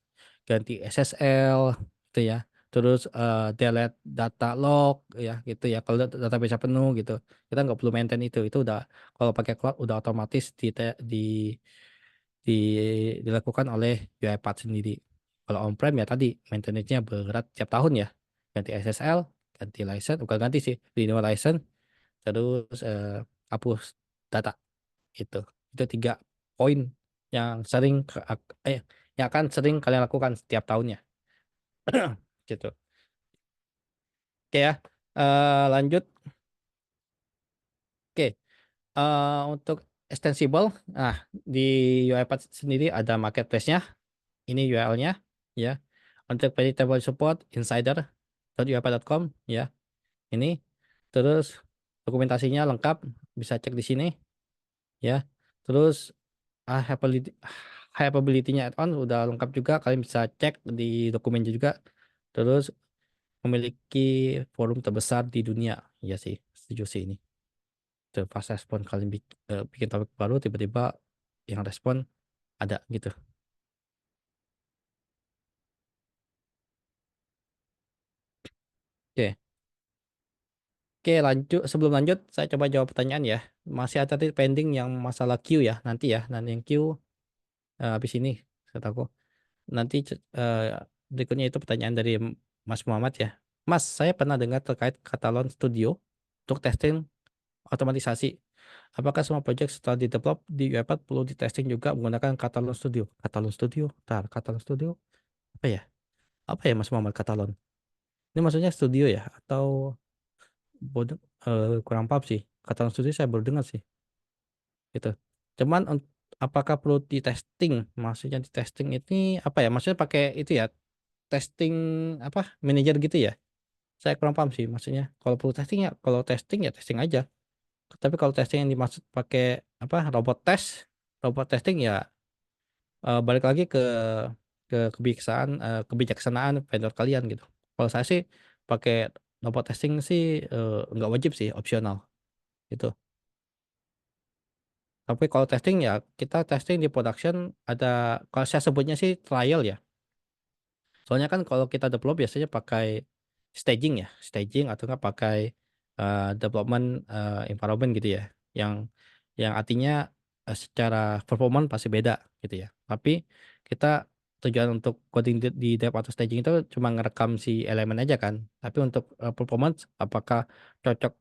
ganti SSL gitu ya. Terus delete data log ya gitu ya. Kalau database penuh gitu, kita nggak perlu maintain itu udah kalau pakai cloud udah otomatis di dilakukan oleh UiPath sendiri. Kalau on-prem ya tadi maintenance-nya berat tiap tahun ya. Ganti SSL, ganti license, bukan ganti sih, renewal license, terus hapus data itu. Itu 3 poin yang eh yang akan sering kalian lakukan setiap tahunnya. Gitu. Oke ya. Lanjut. Oke. Untuk extensible, nah di UiPath sendiri ada marketplace-nya. Ini URL-nya ya. Untuk vegetable support insider.uipath.com ya. Ini terus dokumentasinya lengkap, bisa cek di sini ya. Terus hyperability hyperability-nya add-on udah lengkap juga, kalian bisa cek di dokumennya juga. Terus memiliki forum terbesar di dunia. Iya sih, setuju sih ini. Tuh, pas respon kalian bikin topik baru tiba-tiba yang respon ada gitu. Oke. Oke, lanjut. Sebelum lanjut, saya coba jawab pertanyaan ya. Masih ada tadi pending yang masalah queue ya, nanti ya. Nanti yang queue habis ini, saya tahu. Nanti berikutnya itu pertanyaan dari Mas Muhammad ya. Mas, saya pernah dengar terkait Catalan Studio untuk testing otomatisasi. Apakah semua project setelah di-develop di UiPath perlu di testing juga menggunakan Catalan Studio? Catalan Studio, Catalan Studio apa ya? Apa ya Mas Muhammad Catalan? Ini maksudnya studio ya? Atau kurang paham sih. Catalan Studio saya baru dengar sih. Gitu. Cuman apakah perlu di testing? Maksudnya di testing ini apa ya? Maksudnya pakai itu ya? Testing apa? Manager gitu ya? Saya kurang paham sih maksudnya. Kalau perlu testing ya, kalau testing ya testing aja. Tapi kalau testing yang dimaksud pakai apa? Robot testing ya balik lagi ke kebijaksanaan vendor kalian gitu. Kalau saya sih pakai robot testing sih nggak wajib sih, opsional gitu. Tapi kalau testing ya kita testing di production ada, kalau saya sebutnya sih trial ya. Soalnya kan kalau kita develop biasanya pakai staging ya, staging atau nggak pakai development environment gitu ya. Yang artinya secara performance pasti beda gitu ya. Tapi kita tujuan untuk coding di dev atau staging itu cuma ngerekam si elemen aja kan. Tapi untuk performance apakah cocok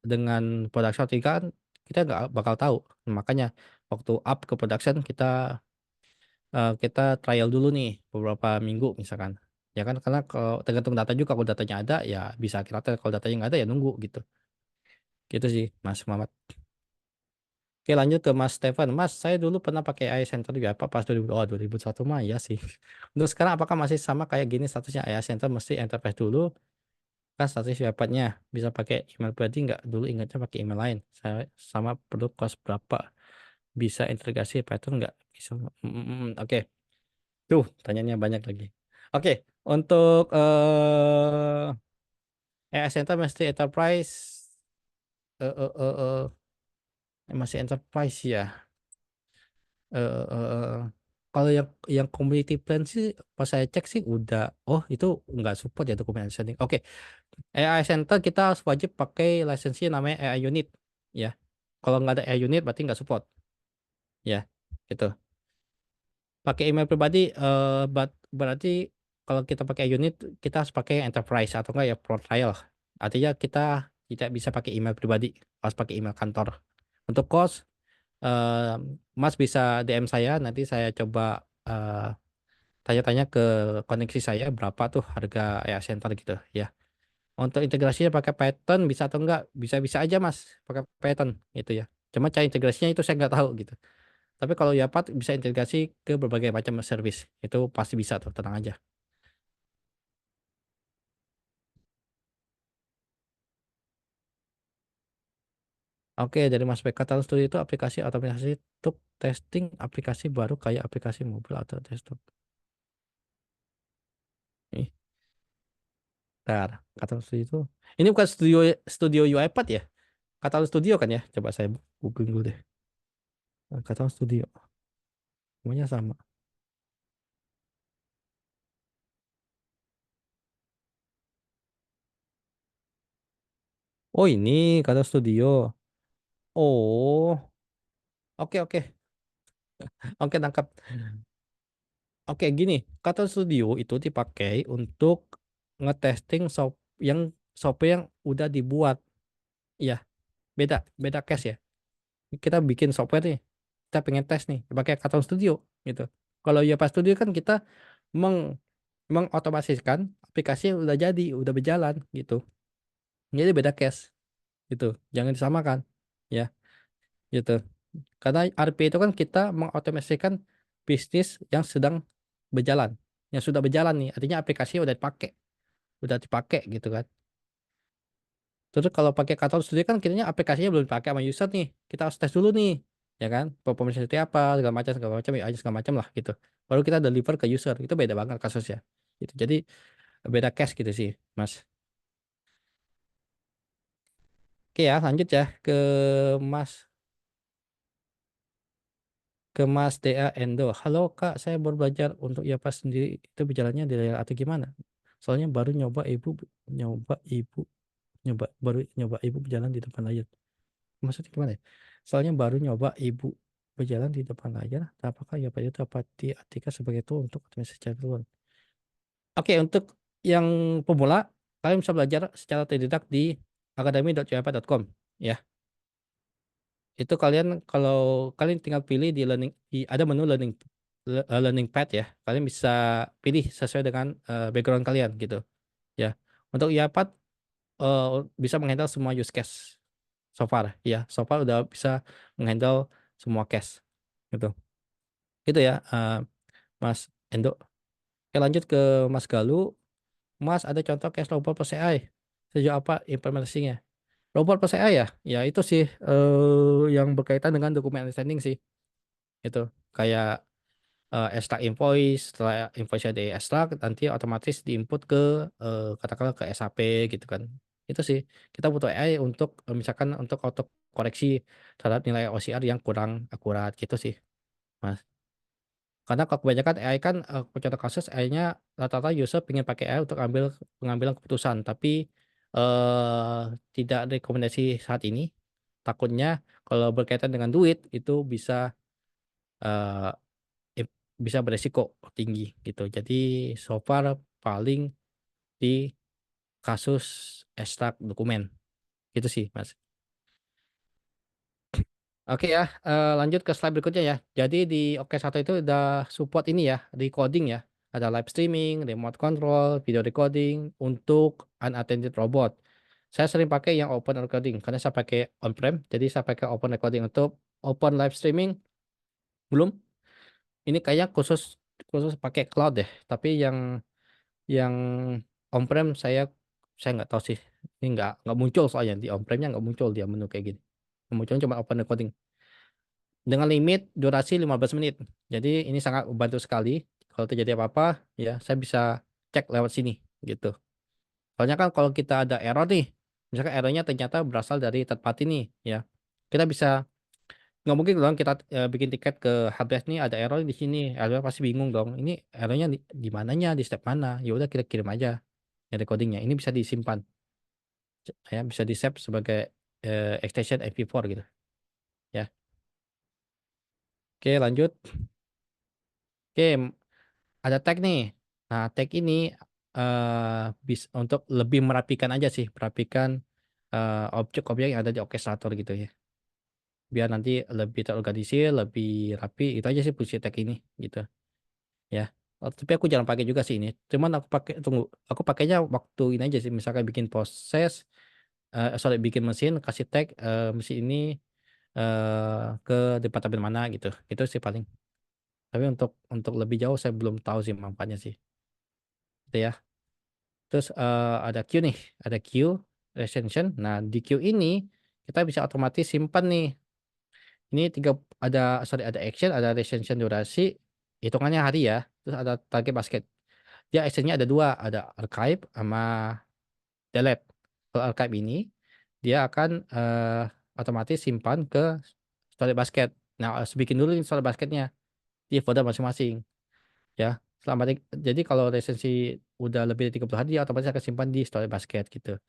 dengan production tiga kan kita nggak bakal tahu. Makanya waktu up ke production kita trial dulu nih beberapa minggu misalkan. Ya kan karena kalau tergantung data juga, kalau datanya ada ya bisa kita tes, kalau datanya nggak ada ya nunggu gitu. Gitu sih Mas Muhammad. Oke, lanjut ke Mas Stefan. Mas, saya dulu pernah pakai AI Center juga apa pas 2000, 2001 mah ya sih. Untuk sekarang apakah masih sama kayak gini statusnya AI Center mesti enterprise dulu kan status dapatnya bisa pakai email pribadi nggak? Dulu ingatnya pakai email lain. Saya sama perlu cost berapa? Bisa integrasi Python nggak? Bisa. Oke. Tuh, tanyanya banyak lagi. Oke, untuk AI Center mesti enterprise eh, eh, eh, masih enterprise ya. eh Kalau yang community plan sih pas saya cek sih udah, oh itu nggak support ya dokumen understanding. Oke, AI Center kita harus wajib pakai lisensi namanya AI Unit ya. Kalau nggak ada AI Unit berarti nggak support ya. Gitu. Pakai email pribadi berarti kalau kita pakai AI Unit kita harus pakai Enterprise atau enggak ya Pro Trial. Artinya kita tidak bisa pakai email pribadi, harus pakai email kantor. Untuk cost eh, Mas bisa DM saya, nanti saya coba tanya-tanya ke koneksi saya berapa tuh harga AI Center gitu ya. Untuk integrasinya pakai Python bisa atau enggak? Bisa-bisa aja Mas pakai Python gitu ya. Cuma cara integrasinya itu saya nggak tahu gitu. Tapi kalau Yapat bisa integrasi ke berbagai macam service. Itu pasti bisa tuh, tenang aja. Oke, dari Mas PK Talent Studio itu aplikasi otomatisasi untuk testing aplikasi baru kayak aplikasi mobil atau desktop. Ih, bentar. Kata Studio itu. Ini bukan studio studio UiPath ya? Kata Studio kan ya? Coba saya googling dulu deh. Kata Studio. Semuanya sama. Oh ini Kata Studio. Oh, oke oke. Oke, tangkap. Oke, gini, Kata Studio itu dipakai untuk ngetesting yang software yang udah dibuat. Iya, beda beda case ya. Kita bikin software nih, kita pengen tes nih, pakai Kata Studio gitu. Kalau Java Studio kan kita meng mengotomasikan aplikasi yang udah jadi, udah berjalan gitu. Jadi beda case gitu. Jangan disamakan ya, gitu. Karena RP itu kan kita mengotomasikan bisnis yang sedang berjalan, yang sudah berjalan nih, artinya aplikasinya udah dipakai gitu kan. Terus kalau pakai Katalog Studio kan kiranya aplikasinya belum dipakai sama user nih, kita harus tes dulu nih, ya kan? Performance seperti apa, segala macam, ya segala macam lah gitu. Baru kita deliver ke user, itu beda banget kasusnya. Gitu. Jadi beda case gitu sih, Mas. Oke ya, lanjut ya Mas Mas DA Endo. Halo Kak, saya baru belajar untuk Java sendiri itu berjalannya di layar atau gimana? Soalnya nyoba ibu nyoba ibu berjalan di depan layar. Maksudnya gimana ya? Soalnya baru nyoba ibu berjalan di depan layar. Apakah Java itu dapat diartikan sebagai tool untuk otomatis secara keseluruhan? Oke, untuk yang pemula, kalian bisa belajar secara otodidak di academy.java.com ya. Itu kalian kalau kalian tinggal pilih di ada menu learning path ya. Kalian bisa pilih sesuai dengan background kalian gitu ya. Untuk IAPAT eh, bisa menghandle semua use case so far ya. So far udah bisa menghandle semua case gitu. Gitu ya Mas Endo. Oke, lanjut ke Mas Galuh. Mas, ada contoh case robot plus AI. Sejauh apa implementasinya? Robot plus AI ya? Ya itu sih yang berkaitan dengan dokumen understanding sih. Itu kayak extract invoice, setelah invoice di extract nanti otomatis diinput ke katakanlah ke SAP gitu kan. Itu sih kita butuh AI untuk misalkan untuk auto koreksi terhadap nilai OCR yang kurang akurat gitu sih, Mas. Karena kalau kebanyakan AI kan contoh kasus AI-nya rata-rata user pengen pakai AI untuk pengambilan keputusan, tapi eh tidak rekomendasi saat ini. Takutnya kalau berkaitan dengan duit itu eh, bisa beresiko tinggi gitu. Jadi so far paling di kasus ekstrak dokumen gitu sih Mas. Oke ya, lanjut ke slide berikutnya ya. Jadi di Oke 1 itu udah support ini ya, recording ya. Ada live streaming, remote control, video recording untuk unattended robot. Saya sering pakai yang open recording karena saya pakai on-prem, jadi saya pakai open recording. Untuk open live streaming belum. Ini kayaknya khusus khusus pakai cloud deh. Tapi yang on-prem saya nggak tahu sih. Ini nggak muncul soalnya di on-premnya nggak muncul dia menu kayak gini. Yang munculnya cuma open recording dengan limit durasi 15 menit. Jadi ini sangat membantu sekali. Kalau terjadi apa-apa, ya saya bisa cek lewat sini gitu. Soalnya kan kalau kita ada error nih, misalkan errornya ternyata berasal dari third party nih, ya kita bisa nggak mungkin dong kita bikin tiket ke helpdesk nih ada error di sini, helpdesk pasti bingung dong. Ini errornya di mananya, di step mana? Ya udah kita kirim aja ya recordingnya. Ini bisa disimpan, ya bisa di save sebagai extension MP4 gitu, ya. Oke lanjut. Oke, ada tag nih. Nah, tag ini bisa untuk lebih merapikan aja sih, merapikan objek-objek yang ada di orkestrator gitu ya. Biar nanti lebih terorganisir, lebih rapi. Itu aja sih fungsi tag ini gitu ya. Tapi aku jarang pakai juga sih ini. Cuman aku pakainya waktu ini aja sih. Misalkan bikin proses, sorry bikin mesin, kasih tag mesin ini ke departemen mana gitu. Itu sih paling. Tapi untuk lebih jauh saya belum tahu sih manfaatnya sih. Gitu ya. Terus ada queue nih, ada queue retention. Nah, di queue ini kita bisa otomatis simpan nih. Ini ada action, ada retention durasi, hitungannya hari ya. Terus ada target basket. Dia actionnya ada dua, ada archive sama delete. Kalau archive ini dia akan otomatis simpan ke storage basket. Nah, harus bikin dulu nih storage basketnya di folder masing-masing. Ya. Jadi kalau resensi udah lebih dari 30 hari dia otomatis akan simpan di storage basket gitu.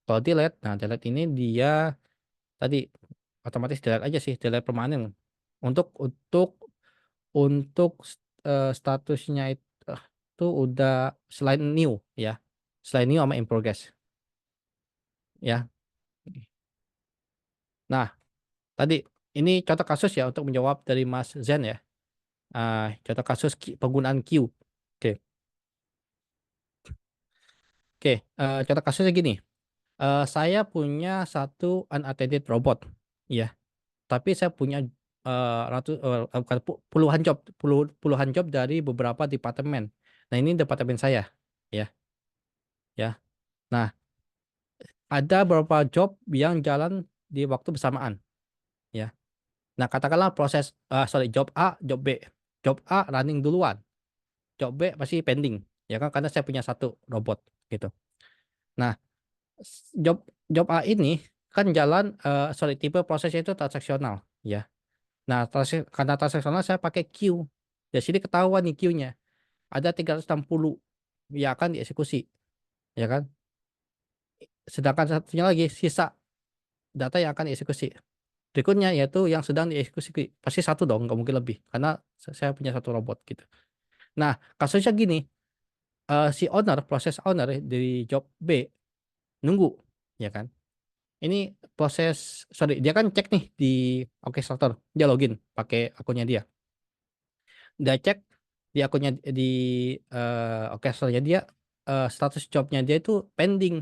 Kalau delete, nah delete ini dia tadi otomatis delete aja sih, delete permanen. Untuk statusnya itu udah selain new ya. Selain new sama in progress ya. Nah, tadi ini contoh kasus ya untuk menjawab dari Mas Zen ya. Contoh kasus penggunaan Q. Oke. Oke, contoh kasusnya gini. Saya punya satu unattended robot, ya. Tapi saya punya bukan puluhan job dari beberapa departemen. Nah ini departemen saya, ya, ya. Nah ada beberapa job yang jalan di waktu bersamaan, ya. Nah katakanlah job A, job B, job A running duluan, job B pasti pending, ya kan? Karena saya punya satu robot, gitu. Nah job job A ini kan jalan, tipe prosesnya itu transaksional, ya. Nah, karena transaksional saya pakai queue. Di sini ketahuan nih queue-nya. Ada 360 yang akan dieksekusi, ya kan? Sedangkan satunya lagi sisa data yang akan dieksekusi. Berikutnya yaitu yang sedang dieksekusi. Pasti satu dong, nggak mungkin lebih. Karena saya punya satu robot gitu. Nah, kasusnya gini, si proses owner dari job B nunggu, ya kan? Ini dia kan cek nih di orchestrator, dia login pakai akunnya dia. Dia cek di akunnya di orkestranya dia, status jobnya dia itu pending,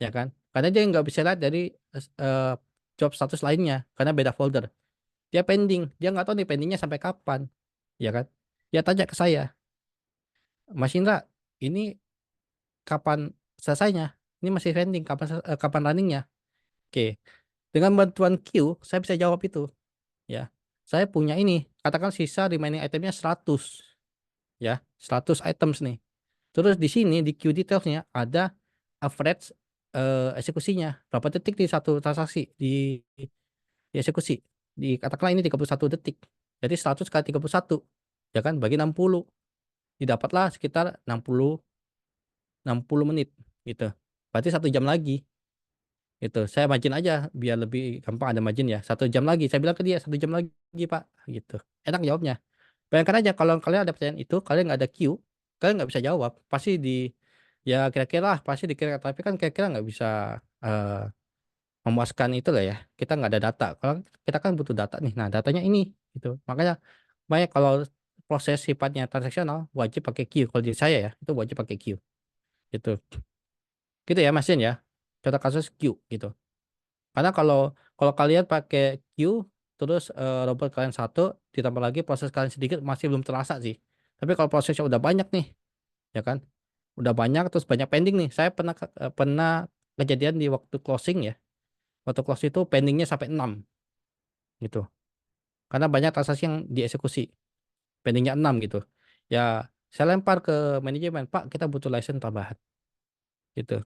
ya kan? Karena dia nggak bisa lihat dari eh, job status lainnya karena beda folder. Dia pending, dia nggak tahu nih pendingnya sampai kapan, ya kan? Dia tanya ke saya, Mas Indra, ini kapan selesainya? Ini masih pending, kapan runningnya? Oke, dengan bantuan Q, saya bisa jawab itu, ya. Saya punya ini, katakan sisa remaining itemnya 100, ya, 100 items nih. Terus di sini di queue detailsnya ada average eksekusinya. Berapa detik di satu transaksi di eksekusi. Katakanlah ini 31 detik. Jadi 100 kali 31, ya kan, bagi 60. Didapatlah sekitar 60 menit gitu. Berarti 1 jam lagi. Gitu. Saya margin aja biar lebih gampang ada margin ya. 1 jam lagi. Saya bilang ke dia 1 jam lagi Pak. Gitu. Enak jawabnya. Bayangkan aja kalau kalian ada pertanyaan itu, kalian nggak ada queue, kalian nggak bisa jawab. Ya kira-kira pasti dikira, tapi kan kira-kira nggak bisa eh, memuaskan itu lah ya. Kita nggak ada data. Kalau kita kan butuh data nih. Nah, datanya ini gitu. Makanya banyak kalau proses sifatnya transaksional wajib pakai queue. Kalau di saya ya, itu wajib pakai queue gitu. Gitu ya, Mas Yen ya. Contoh kasus queue gitu. Karena kalau kalau kalian pakai queue terus robot kalian satu ditambah lagi proses kalian sedikit masih belum terasa sih. Tapi kalau prosesnya udah banyak nih, ya kan? Udah banyak terus banyak pending nih. Saya pernah kejadian di waktu closing ya. Waktu close itu pendingnya sampai 6 gitu. Karena banyak transaksi yang dieksekusi, pendingnya 6 gitu. Ya, saya lempar ke manajemen, Pak, kita butuh license tambahan gitu.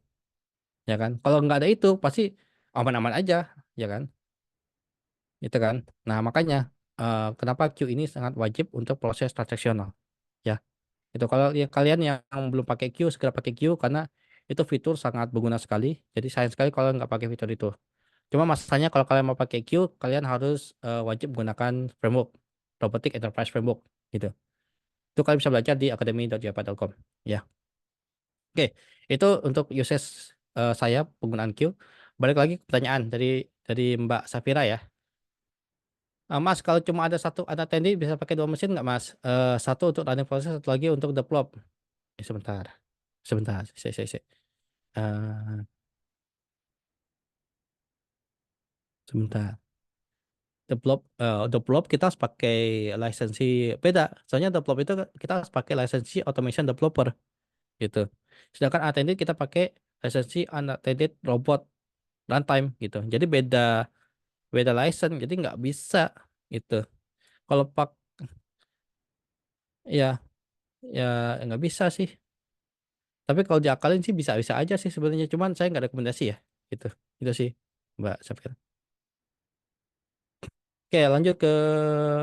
Ya kan? Kalau nggak ada itu pasti aman-aman aja, ya kan? Gitu kan. Nah, makanya kenapa queue ini sangat wajib untuk proses transaksional, ya. Itu kalau ya, kalian yang belum pakai queue segera pakai queue karena itu fitur sangat berguna sekali. Jadi sayang sekali kalau nggak pakai fitur itu. Cuma masalahnya kalau kalian mau pakai queue, kalian harus wajib menggunakan framework, Robotic Enterprise Framework gitu. Itu kalian bisa belajar di academy.japa.com. Ya, oke. Itu untuk usage saya penggunaan queue. Balik lagi ke pertanyaan dari Mbak Safira ya. Mas, kalau cuma ada satu unattended bisa pakai dua mesin nggak Mas? Satu untuk running proses, satu lagi untuk develop. Sebentar, sebentar. Saya. Eh, Sebentar. Develop kita harus pakai lisensi beda. Soalnya develop itu kita harus pakai lisensi automation developer gitu. Sedangkan unattended kita pakai lisensi unattended robot runtime gitu. Jadi beda beda license. Jadi nggak bisa gitu. Kalau pak ya ya nggak bisa sih. Tapi kalau diakalin sih bisa-bisa aja sih sebenarnya. Cuman saya nggak rekomendasi ya gitu. Itu sih Mbak Safir. Oke, lanjut ke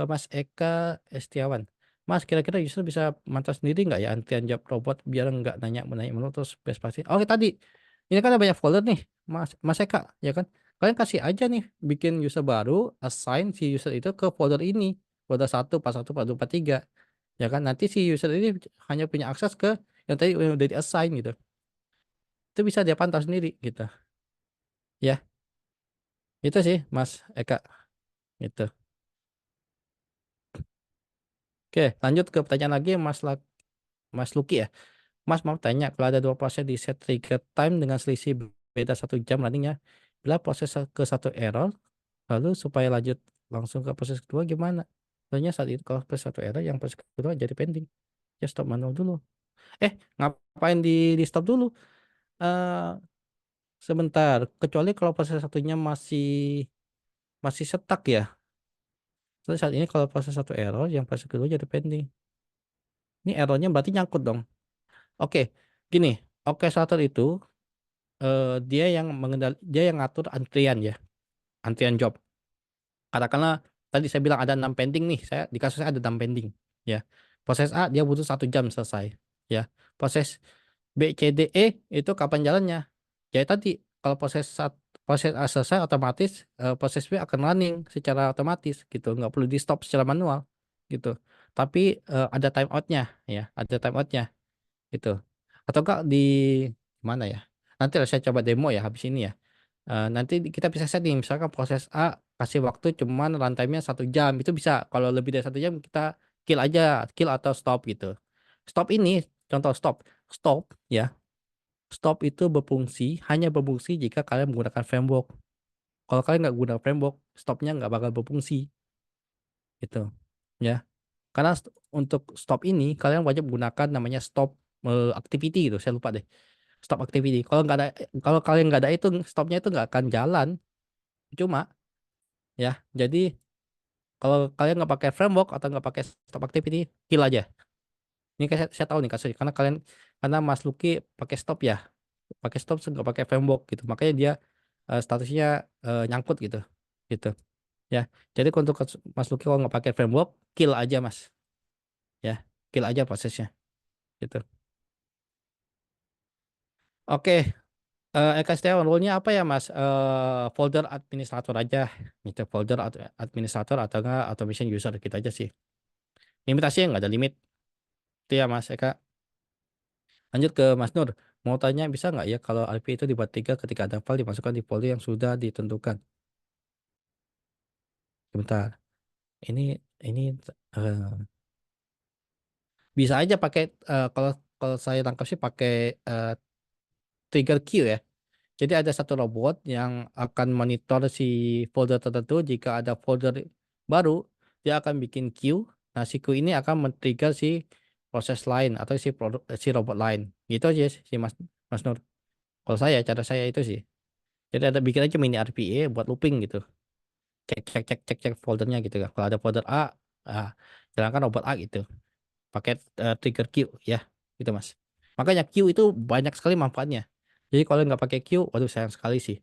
Mas Eka Estiawan. Mas, kira-kira user bisa mantau sendiri nggak ya antrian job robot biar nggak nanya mulu terus best pasti. Oke, tadi ini kan ada banyak folder nih, Mas Eka, ya kan? Kalian kasih aja nih, bikin user baru, assign si user itu ke folder ini, folder satu, pas satu, pas dua, pas tiga, ya kan? Nanti si user ini hanya punya akses ke yang tadi udah di assign gitu. Itu bisa dia pantau sendiri gitu, ya. Itu sih, Mas Eka, gitu. Oke, lanjut ke pertanyaan lagi, Mas Luki ya. Mas mau tanya, kalau ada dua proses di set trigger time dengan selisih beda 1 jam runningnya, bila proses ke satu error, lalu supaya lanjut langsung ke proses kedua gimana? Soalnya saat itu kalau proses satu error, yang proses kedua jadi pending. Ya stop manual dulu. Ngapain di stop dulu? eh Sebentar. Kecuali kalau proses satunya masih masih stuck ya. Terus saat ini kalau proses satu error, yang proses kedua jadi pending. Ini errornya berarti nyangkut dong. Oke, gini. Oke, starter itu dia yang ngatur antrian ya, antrian job. Katakanlah tadi saya bilang ada 6 pending nih, saya di kasus saya ada 6 pending ya. Proses A dia butuh 1 jam selesai ya. Proses B, C, D, E itu kapan jalannya? Ya tadi kalau proses A selesai otomatis proses B akan running secara otomatis gitu, nggak perlu di stop secara manual gitu. Tapi ada time outnya ya, ada time outnya gitu. Atau enggak di mana ya? Nanti lah saya coba demo ya habis ini ya. Nanti kita bisa setting misalkan proses A kasih waktu cuman runtime-nya 1 jam itu bisa. Kalau lebih dari 1 jam kita kill aja, kill atau stop gitu. Stop ini contoh stop ya. Stop itu hanya berfungsi jika kalian menggunakan framework. Kalau kalian nggak guna framework, stopnya nggak bakal berfungsi gitu ya. Karena untuk stop ini kalian wajib menggunakan namanya stop activity gitu. Saya lupa deh. Stop activity. Kalau kalian nggak ada itu stopnya itu nggak akan jalan. Cuma ya. Jadi kalau kalian nggak pakai framework atau nggak pakai stop activity, kill aja. Ini saya tahu nih kasusnya karena Mas Luki pakai stop ya, pakai stop nggak pakai framework gitu. Makanya dia statusnya nyangkut gitu, gitu. Ya. Jadi untuk Mas Luki kalau nggak pakai framework, kill aja Mas. Ya, kill aja prosesnya. Gitu. Oke, Eka Setiawan, role-nya apa ya Mas? Folder administrator aja, gitu. Folder administrator atau enggak automation user gitu aja sih. Limitasinya nggak ada limit. Itu ya Mas Eka. Lanjut ke Mas Nur. Mau tanya bisa nggak ya kalau RPA itu dibuat 3 ketika ada file dimasukkan di folder yang sudah ditentukan? Sebentar. Ini ini eh, bisa aja pakai kalau kalau saya tangkap sih pakai eh, trigger queue ya. Jadi ada satu robot yang akan monitor si folder tertentu. Jika ada folder baru, dia akan bikin queue. Nah, si queue ini akan men-trigger si proses lain atau si robot lain. Gitu aja sih Mas Nur. Kalau saya cara saya itu sih. Jadi ada bikin aja mini RPA buat looping gitu. Cek foldernya gitu kan. Kalau ada folder A, ah, jalankan robot A gitu. Pakai trigger queue ya, gitu Mas. Makanya queue itu banyak sekali manfaatnya. Jadi kalau nggak pakai queue, waduh sayang sekali sih.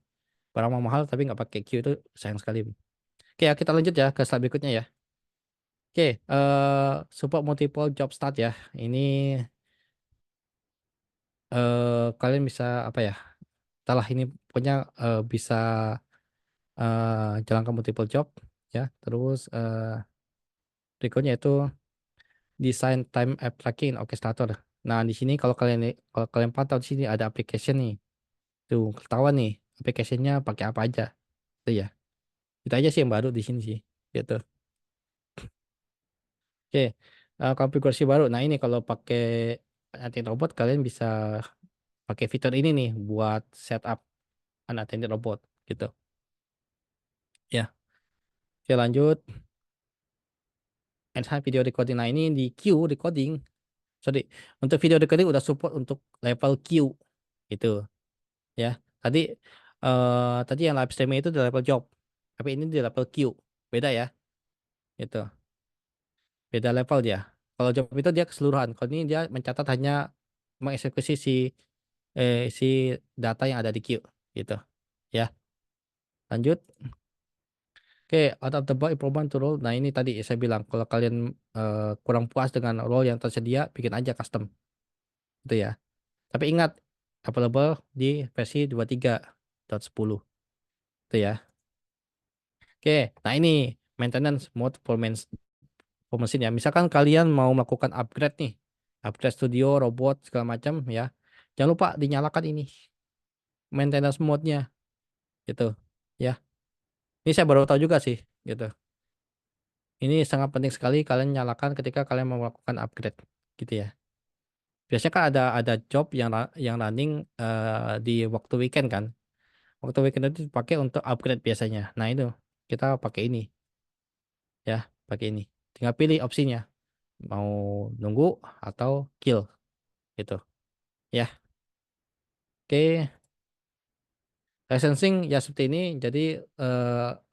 Barang mahal tapi nggak pakai queue itu sayang sekali. Oke ya, kita lanjut ya ke slide berikutnya ya. Oke, support multiple job start ya. Ini kalian bisa apa ya? Setelah ini punya bisa jalankan multiple job ya. Terus berikutnya itu design time app tracking in orchestrator. Nah, di sini kalau kalian pantau di sini ada application nih. Tuh, ketahuan nih application-nya pakai apa aja. Itu ya. Itu aja sih yang baru di sini sih. Gitu. Oke, konfigurasi baru. Nah, ini kalau pakai unattended robot kalian bisa pakai fitur ini nih buat setup unattended robot gitu. Ya. Oke, lanjut. Enhance video recording. Nah, ini di queue recording. Sorry, untuk video recording udah support untuk level queue gitu ya. Tadi tadi yang live streaming itu di level job. Tapi ini di level queue. Beda ya. Gitu. Beda level dia. Kalau job itu dia keseluruhan. Kalau ini dia mencatat hanya mengeksekusi si data yang ada di queue gitu. Ya, lanjut. Oke, out of the box improvement to role. Nah, ini tadi saya bilang kalau kalian kurang puas dengan role yang tersedia, bikin aja custom gitu ya. Tapi ingat available di versi 23.10 itu ya. Oke, nah ini maintenance mode for mesin ya. Misalkan kalian mau melakukan upgrade nih, upgrade studio, robot segala macam ya. Jangan lupa dinyalakan ini maintenance mode-nya gitu ya. Ini saya baru tahu juga sih gitu. Ini sangat penting sekali kalian nyalakan ketika kalian mau melakukan upgrade gitu ya. Biasanya kan ada job yang running di waktu weekend kan. Waktu weekend itu dipakai untuk upgrade biasanya. Nah, itu kita pakai ini ya, pakai ini. Tinggal pilih opsinya mau nunggu atau kill gitu. Ya, oke. Licensing ya seperti ini. Jadi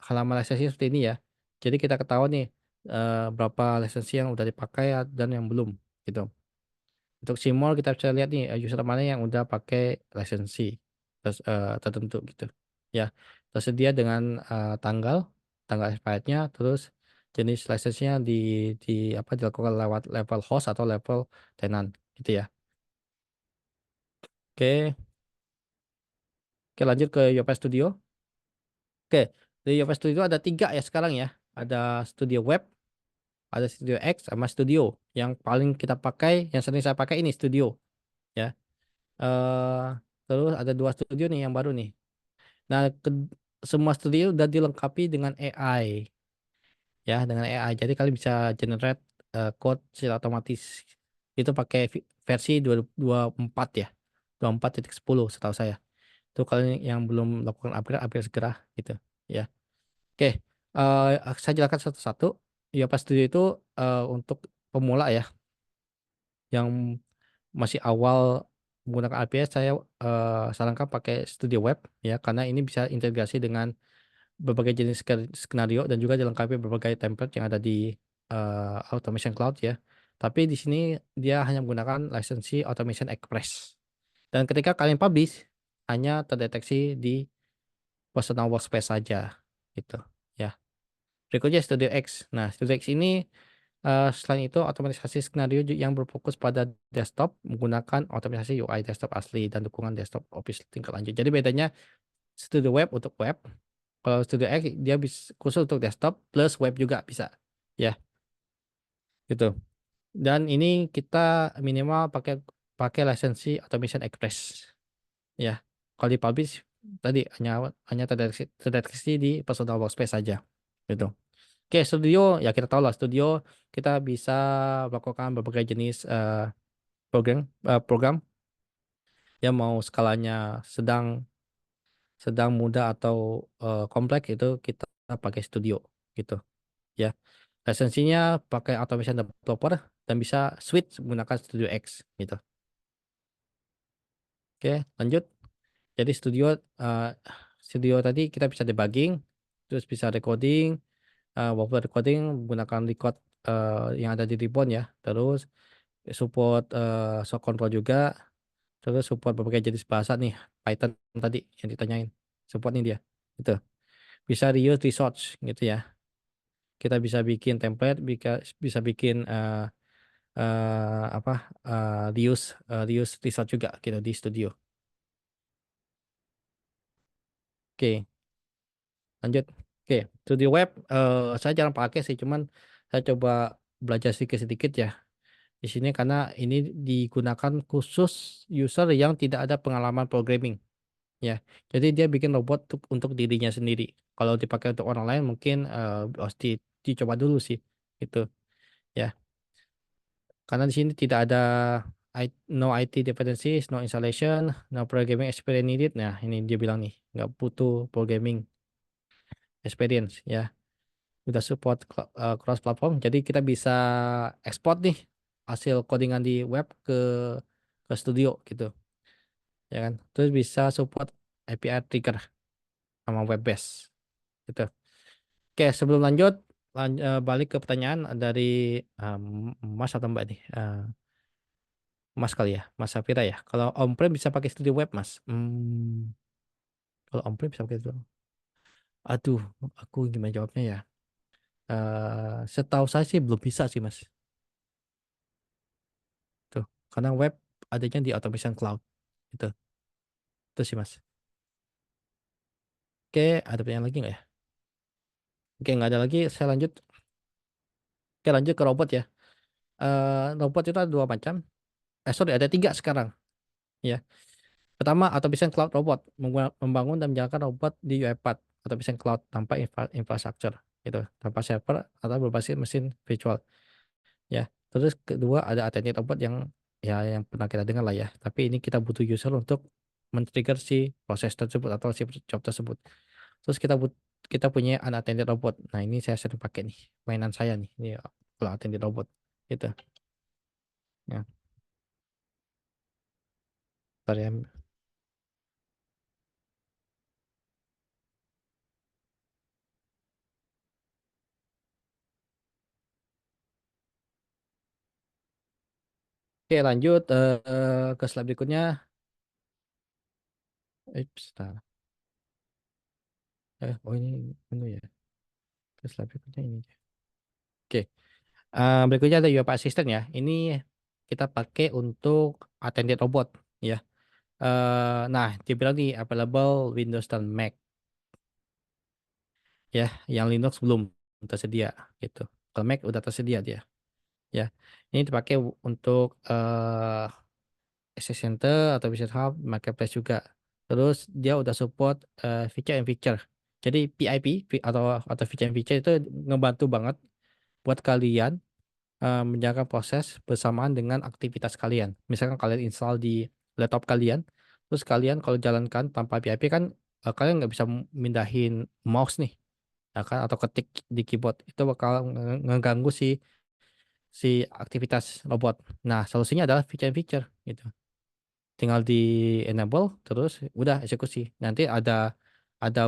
halaman lisensi seperti ini ya. Jadi kita ketahui nih berapa lisensi yang udah dipakai dan yang belum gitu. Untuk Simol kita bisa lihat nih user mana yang udah pakai lisensi tertentu gitu. Ya, tersedia dengan tanggal expirednya, terus jenis lisensinya di apa dilakukan lewat level host atau level tenant gitu ya. Oke, oke lanjut ke Yopa Studio. Oke, di Yopa Studio ada 3 ya sekarang ya. Ada Studio Web, ada Studio X, sama Studio. Yang paling kita pakai, yang sering saya pakai ini Studio ya. eh Terus ada 2 studio nih yang baru nih. Nah, semua studio udah dilengkapi dengan AI ya, dengan AI. Jadi kalian bisa generate code secara otomatis. Itu pakai versi 224 ya. 24.10 setahu saya. Itu kalian yang belum melakukan upgrade segera gitu ya. Oke, saya jelaskan satu-satu. Ya, pas studio itu untuk pemula ya, yang masih awal menggunakan APS, saya sarankan pakai Studio Web ya, karena ini bisa integrasi dengan berbagai jenis skenario dan juga dilengkapi berbagai template yang ada di Automation Cloud ya. Tapi di sini dia hanya menggunakan lisensi Automation Express. Dan ketika kalian publish, hanya terdeteksi di personal workspace saja gitu ya. Berikutnya Studio X. Nah, Studio X ini selain itu, otomatisasi skenario yang berfokus pada desktop menggunakan otomatisasi UI desktop asli dan dukungan desktop Office tingkat lanjut. Jadi bedanya Studio Web untuk web, kalau Studio X dia bisa khusus untuk desktop plus web juga bisa. Ya, gitu. Dan ini kita minimal pakai pakai lisensi Automation Express. Ya, kalau di publish tadi hanya terdeteksi di personal workspace saja. Gitu. Oke, studio ya kita tahu lah studio kita bisa melakukan berbagai jenis program yang mau skalanya sedang sedang mudah atau kompleks itu kita pakai studio gitu ya. Lisensinya pakai automation developer dan bisa switch menggunakan Studio X gitu. Oke, lanjut. Jadi eh, studio tadi kita bisa debugging, terus bisa recording, workflow recording menggunakan record yang ada di ribbon ya. Terus support sound control juga, terus support berbagai jenis bahasa nih, Python tadi yang ditanyain. Support nih dia. Gitu. Bisa reuse resource gitu ya. Kita bisa bikin template, bisa bikin apa reuse resource juga gitu di studio. Oke, lanjut. Oke, studio web saya jarang pakai sih, cuman saya coba belajar sedikit-sedikit ya di sini karena ini digunakan khusus user yang tidak ada pengalaman programming ya. Jadi dia bikin robot untuk dirinya sendiri. Kalau dipakai untuk orang lain mungkin harus dicoba dulu sih gitu ya. Karena di sini tidak ada no IT dependencies, no installation, no programming experience needed. Nah, ini dia bilang nih, nggak butuh programming experience ya. Udah support cross platform. Jadi kita bisa ekspor nih hasil codingan di web ke studio gitu, ya kan. Terus bisa support API trigger sama web base gitu. Oke, sebelum lanjut balik ke pertanyaan dari Mas atau Mbak nih. Mas kali ya, Mas Safira ya. Kalau on-prem bisa pakai studio web, Mas. Kalau on-prem bisa pakai itu. Aduh, aku gimana jawabnya ya? Setahu saya sih belum bisa sih, Mas. Tuh, karena web adanya di automation cloud. Itu, itu sih, Mas. Oke, ada pertanyaan lagi nggak ya? Oke, nggak ada lagi. Saya lanjut. Oke, lanjut ke robot ya. Robot itu ada dua macam. Sorry, ada tiga sekarang. Ya. Pertama, automation cloud robot. Membangun dan menjalankan robot di UiPath. Automation cloud tanpa infrastruktur. Gitu. Tanpa server atau berbasis mesin virtual. Ya. Terus kedua ada attended robot yang ya yang pernah kita dengar lah ya. Tapi ini kita butuh user untuk men-trigger si proses tersebut atau si job tersebut. Terus kita punya unattended robot. Nah, ini saya sering pakai nih. Mainan saya nih. Ini kalau unattended robot. Gitu. Ya. Bentar ya. Oke, lanjut ke slide berikutnya. Bentar. Oh ini menu ya. Ke slide berikutnya ini. Oke. Berikutnya ada UiPath Assistant ya. Ini kita pakai untuk attended robot ya. Nah, dia bilang nih available Windows dan Mac ya, yang Linux belum tersedia gitu. Kalau Mac udah tersedia dia ya. Ini dipakai untuk Access Center atau Business Hub, Marketplace juga. Terus dia udah support feature and feature. Jadi PIP atau feature and feature itu ngebantu banget buat kalian menjalankan proses bersamaan dengan aktivitas kalian. Misalkan kalian install di laptop kalian, terus kalian kalau jalankan tanpa PIP kan kalian nggak bisa mindahin mouse nih, ya kan, atau ketik di keyboard itu bakal ngeganggu si si aktivitas robot. Nah, solusinya adalah feature gitu. Tinggal di enable terus udah eksekusi. Nanti ada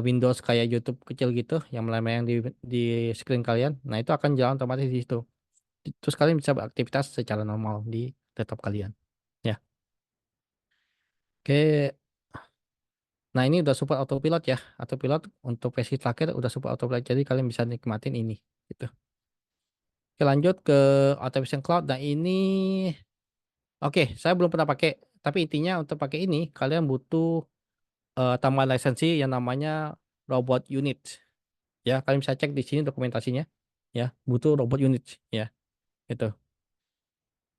Windows kayak YouTube kecil gitu yang melayang di screen kalian. Nah, itu akan jalan otomatis di situ. Terus kalian bisa beraktivitas secara normal di laptop kalian. Ya. Oke. Nah, ini udah support autopilot ya. Autopilot untuk versi terakhir udah support autopilot. Jadi kalian bisa nikmatin ini gitu. Oke, lanjut ke Automation Cloud. Nah, ini oke, saya belum pernah pakai. Tapi intinya untuk pakai ini kalian butuh tambahan lisensi yang namanya robot unit. Ya, kalian bisa cek di sini dokumentasinya. Ya, butuh robot unit ya. Gitu.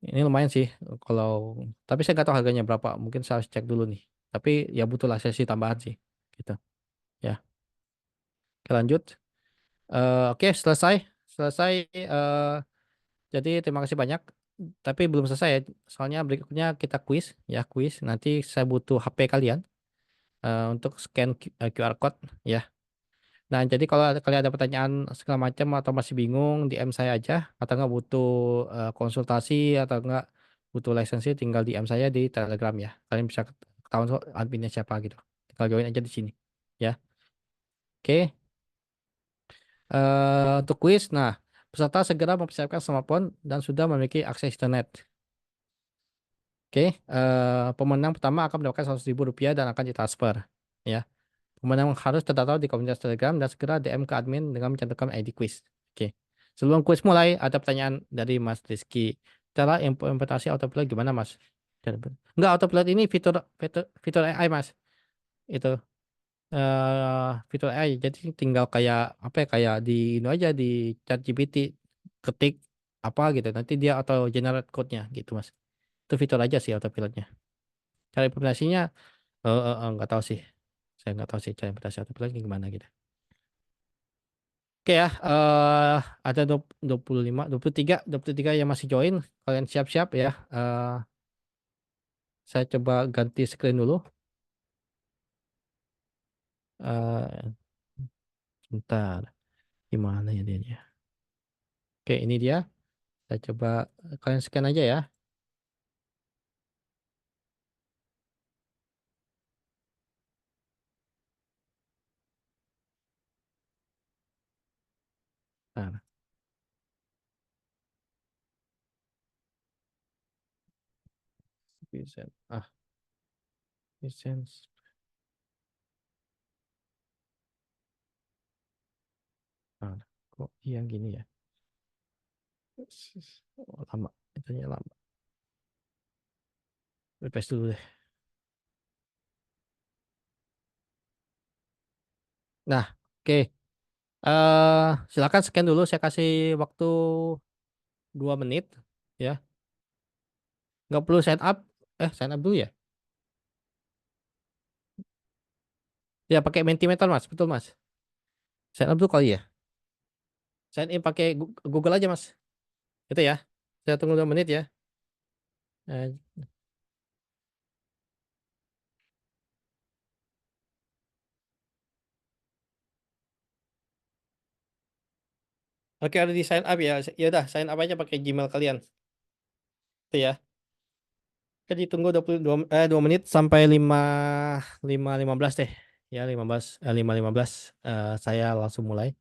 Ini lumayan sih kalau, tapi saya nggak tahu harganya berapa. Mungkin saya harus cek dulu nih. Tapi ya butuhlah sesi tambahan sih. Gitu. Ya, oke lanjut. Oke, selesai. Selesai. Jadi terima kasih banyak. Tapi belum selesai ya. Soalnya berikutnya kita kuis ya, kuis. Nanti saya butuh HP kalian untuk scan QR code ya. Nah, jadi kalau kalian ada pertanyaan segala macam atau masih bingung, DM saya aja. Atau nggak butuh konsultasi atau nggak butuh lisensi, tinggal DM saya di Telegram ya. Kalian bisa ketahuan kok adminnya siapa gitu. Tinggal join aja di sini. Ya, oke. Untuk kuis, nah peserta segera mempersiapkan smartphone dan sudah memiliki akses internet. Oke, pemenang pertama akan mendapatkan Rp100.000 dan akan ditransfer. Ya, pemenang harus terdaftar di komunitas Telegram dan segera DM ke admin dengan mencantumkan ID quiz. Oke, sebelum kuis mulai, ada pertanyaan dari Mas Rizky. Cara implementasi autopilot gimana, Mas? Enggak, autopilot ini fitur fitur fitur AI, Mas. Itu fitur AI. Jadi tinggal kayak apa ya? Kayak di ini aja di ChatGPT ketik apa gitu. Nanti dia auto generate code-nya gitu, Mas. Itu fitur aja sih autopilotnya. Cara implementasinya nggak tahu sih. Saya nggak tahu sih cara implementasi autopilotnya gimana gitu. Oke ya, ada 25, 23 yang masih join. Kalian siap-siap ya. Saya coba ganti screen dulu. Eh, Bentar, gimana ya dia? Oke, ini dia. Saya coba kalian scan aja ya. Nah, Vincent. Vincent. Ah, kok iya gini ya? Oh, lama. Itunya lama. Refresh dulu deh. Nah, oke. Silakan scan dulu. Saya kasih waktu 2 menit. Ya, nggak perlu sign up. Sign up dulu ya. Ya, pakai Mentimeter, Mas. Betul, Mas. Sign up dulu kali ya. Sign in pakai Google aja, Mas. Itu ya. Saya tunggu 2 menit ya. Eh, Oke, ada di sign up ya. Ya udah, sign up aja pakai Gmail kalian. Itu ya. Jadi tunggu 2 menit sampai 5.15 deh. Ya, 5.15. Saya langsung mulai.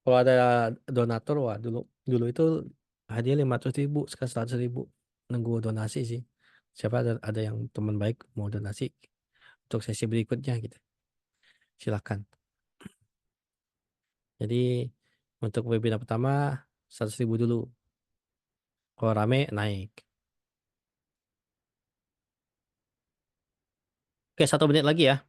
Kalau ada donatur, wah dulu dulu itu hadiah 500.000, sekarang 100.000. Nunggu donasi sih. Siapa ada yang teman baik mau donasi untuk sesi berikutnya gitu. Silakan. Jadi untuk webinar pertama 100.000 dulu. Kalau rame naik. Oke, 1 menit lagi ya.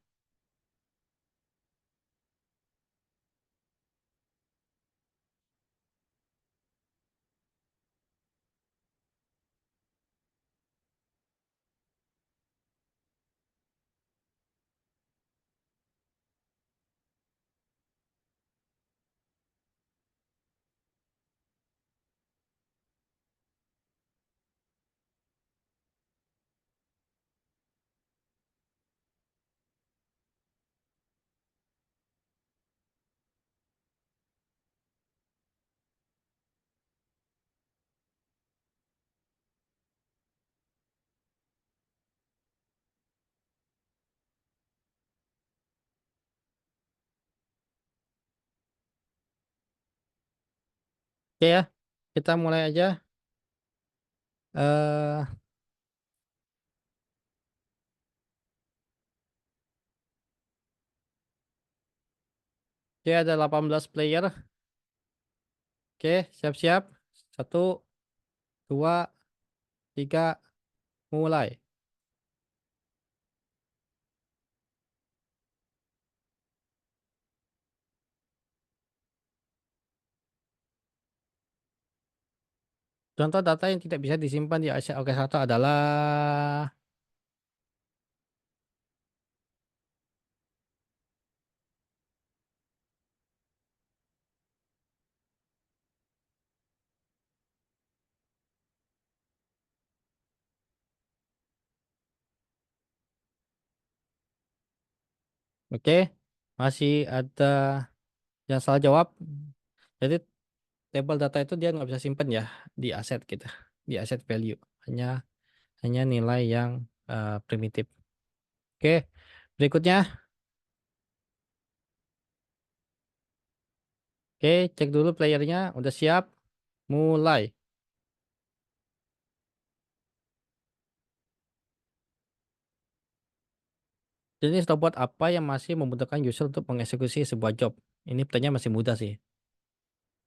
Oke ya, kita mulai aja. Eh, Oke, ada 18 player. Oke, siap-siap. Satu, dua, tiga, mulai. Contoh data yang tidak bisa disimpan di OS 1 adalah. Oke, masih ada yang salah jawab. Jadi table data itu dia nggak bisa simpan ya di aset kita, di aset value. Hanya hanya nilai yang primitif. Oke, berikutnya. Oke, cek dulu playernya udah siap. Mulai. Jenis robot apa yang masih membutuhkan user untuk mengeksekusi sebuah job? Ini pertanyaan masih mudah sih.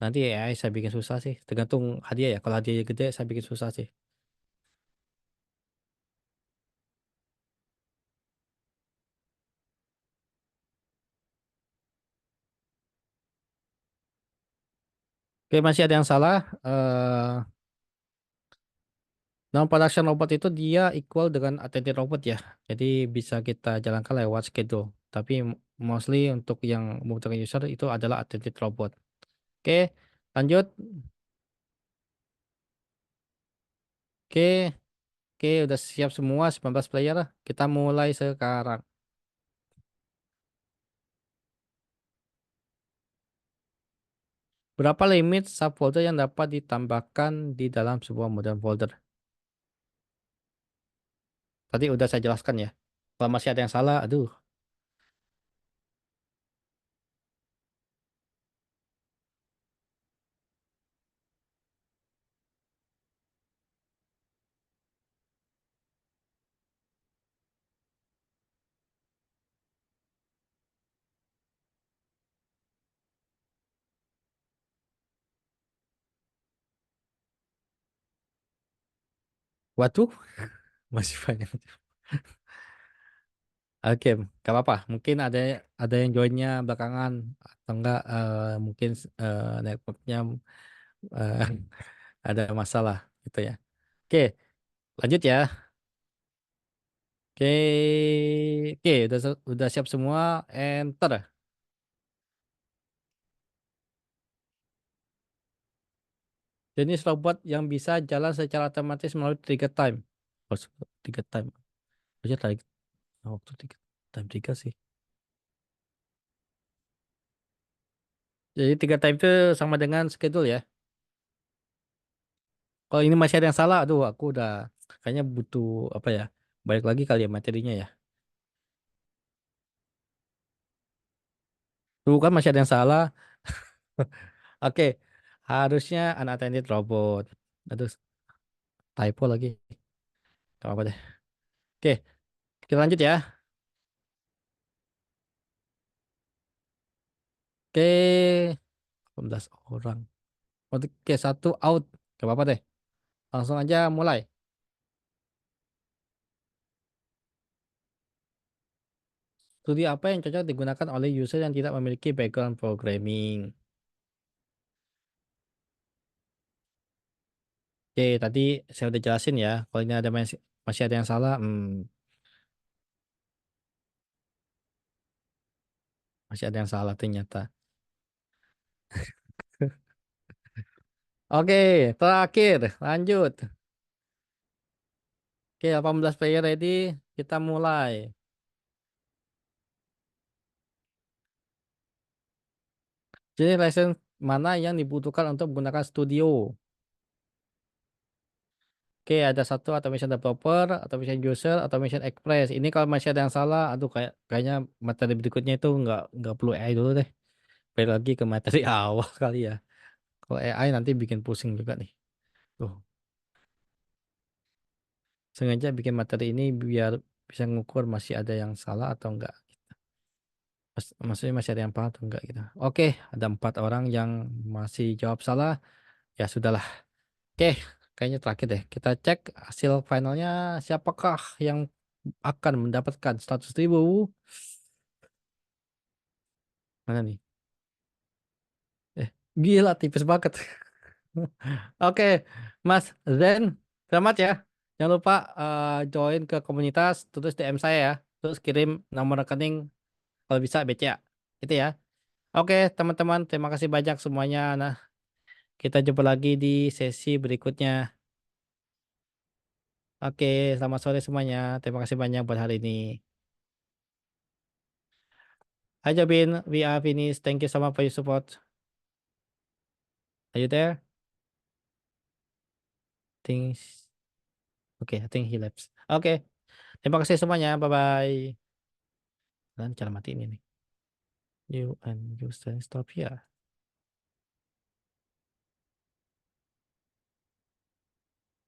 Nanti AI saya bikin susah sih. Tergantung hadiah ya. Kalau hadiahnya gede, saya bikin susah sih. Oke, masih ada yang salah. Non-production robot itu dia equal dengan attended robot ya. Jadi bisa kita jalankan lewat schedule. Tapi mostly untuk yang membutuhkan user itu adalah attended robot. Oke, lanjut. Oke, oke, udah siap semua 19 player. Kita mulai sekarang. Berapa limit subfolder yang dapat ditambahkan di dalam sebuah modern folder? Tadi udah saya jelaskan ya. Kalau masih ada yang salah, aduh, waduh, masih banyak. Oke, gak apa-apa. Mungkin ada yang joinnya belakangan atau enggak mungkin networknya eh, ada masalah gitu ya. Oke, lanjut ya. Oke, oke, udah siap semua. Enter. Jenis robot yang bisa jalan secara otomatis melalui trigger time. Oh, trigger time. Maksudnya waktu tiga time tiga sih. Jadi tiga time itu sama dengan schedule ya. Kalau ini masih ada yang salah, aduh aku udah kayaknya butuh apa ya? Balik lagi kali ya materinya ya. Tuh kan masih ada yang salah. Oke, harusnya unattended robot. Aduh, typo lagi. Gak apa deh. Oke, kita lanjut ya. Oke, 18 orang. Oke, satu out. Gak apa-apa deh. Langsung aja mulai. Studi apa yang cocok digunakan oleh user yang tidak memiliki background programming? Oke, tadi saya udah jelasin ya. Kalau ini masih ada yang salah, masih ada yang salah ternyata. Oke, terakhir, lanjut. Oke, 18 player ready, kita mulai. Jadi license mana yang dibutuhkan untuk menggunakan studio? Oke, ada satu automation developer, automation user, automation express. Ini kalau masih ada yang salah, aduh kayaknya materi berikutnya itu nggak perlu AI dulu deh. Balik lagi ke materi awal kali ya. Kalau AI nanti bikin pusing juga nih. Tuh, sengaja bikin materi ini biar bisa ngukur masih ada yang salah atau enggak. Maksudnya masih ada yang paham atau enggak gitu. Oke, ada 4 orang yang masih jawab salah. Ya sudahlah. Oke, kayaknya terakhir deh. Kita cek hasil finalnya siapakah yang akan mendapatkan 100.000. Mana nih? Gila tipis banget. Oke, Mas Zen, selamat ya. Jangan lupa join ke komunitas, terus DM saya ya. Terus kirim nomor rekening kalau bisa BCA. Itu ya. Oke, teman-teman, terima kasih banyak semuanya. Nah, kita jumpa lagi di sesi berikutnya. Oke, selamat sore semuanya. Terima kasih banyak buat hari ini. Hi Jobin, we are finished. Thank you so much for your support. Are you there? Things. Oke, I think he left. Oke, terima kasih semuanya. Bye bye. Dan cara matiin ini. You and you stand stop here.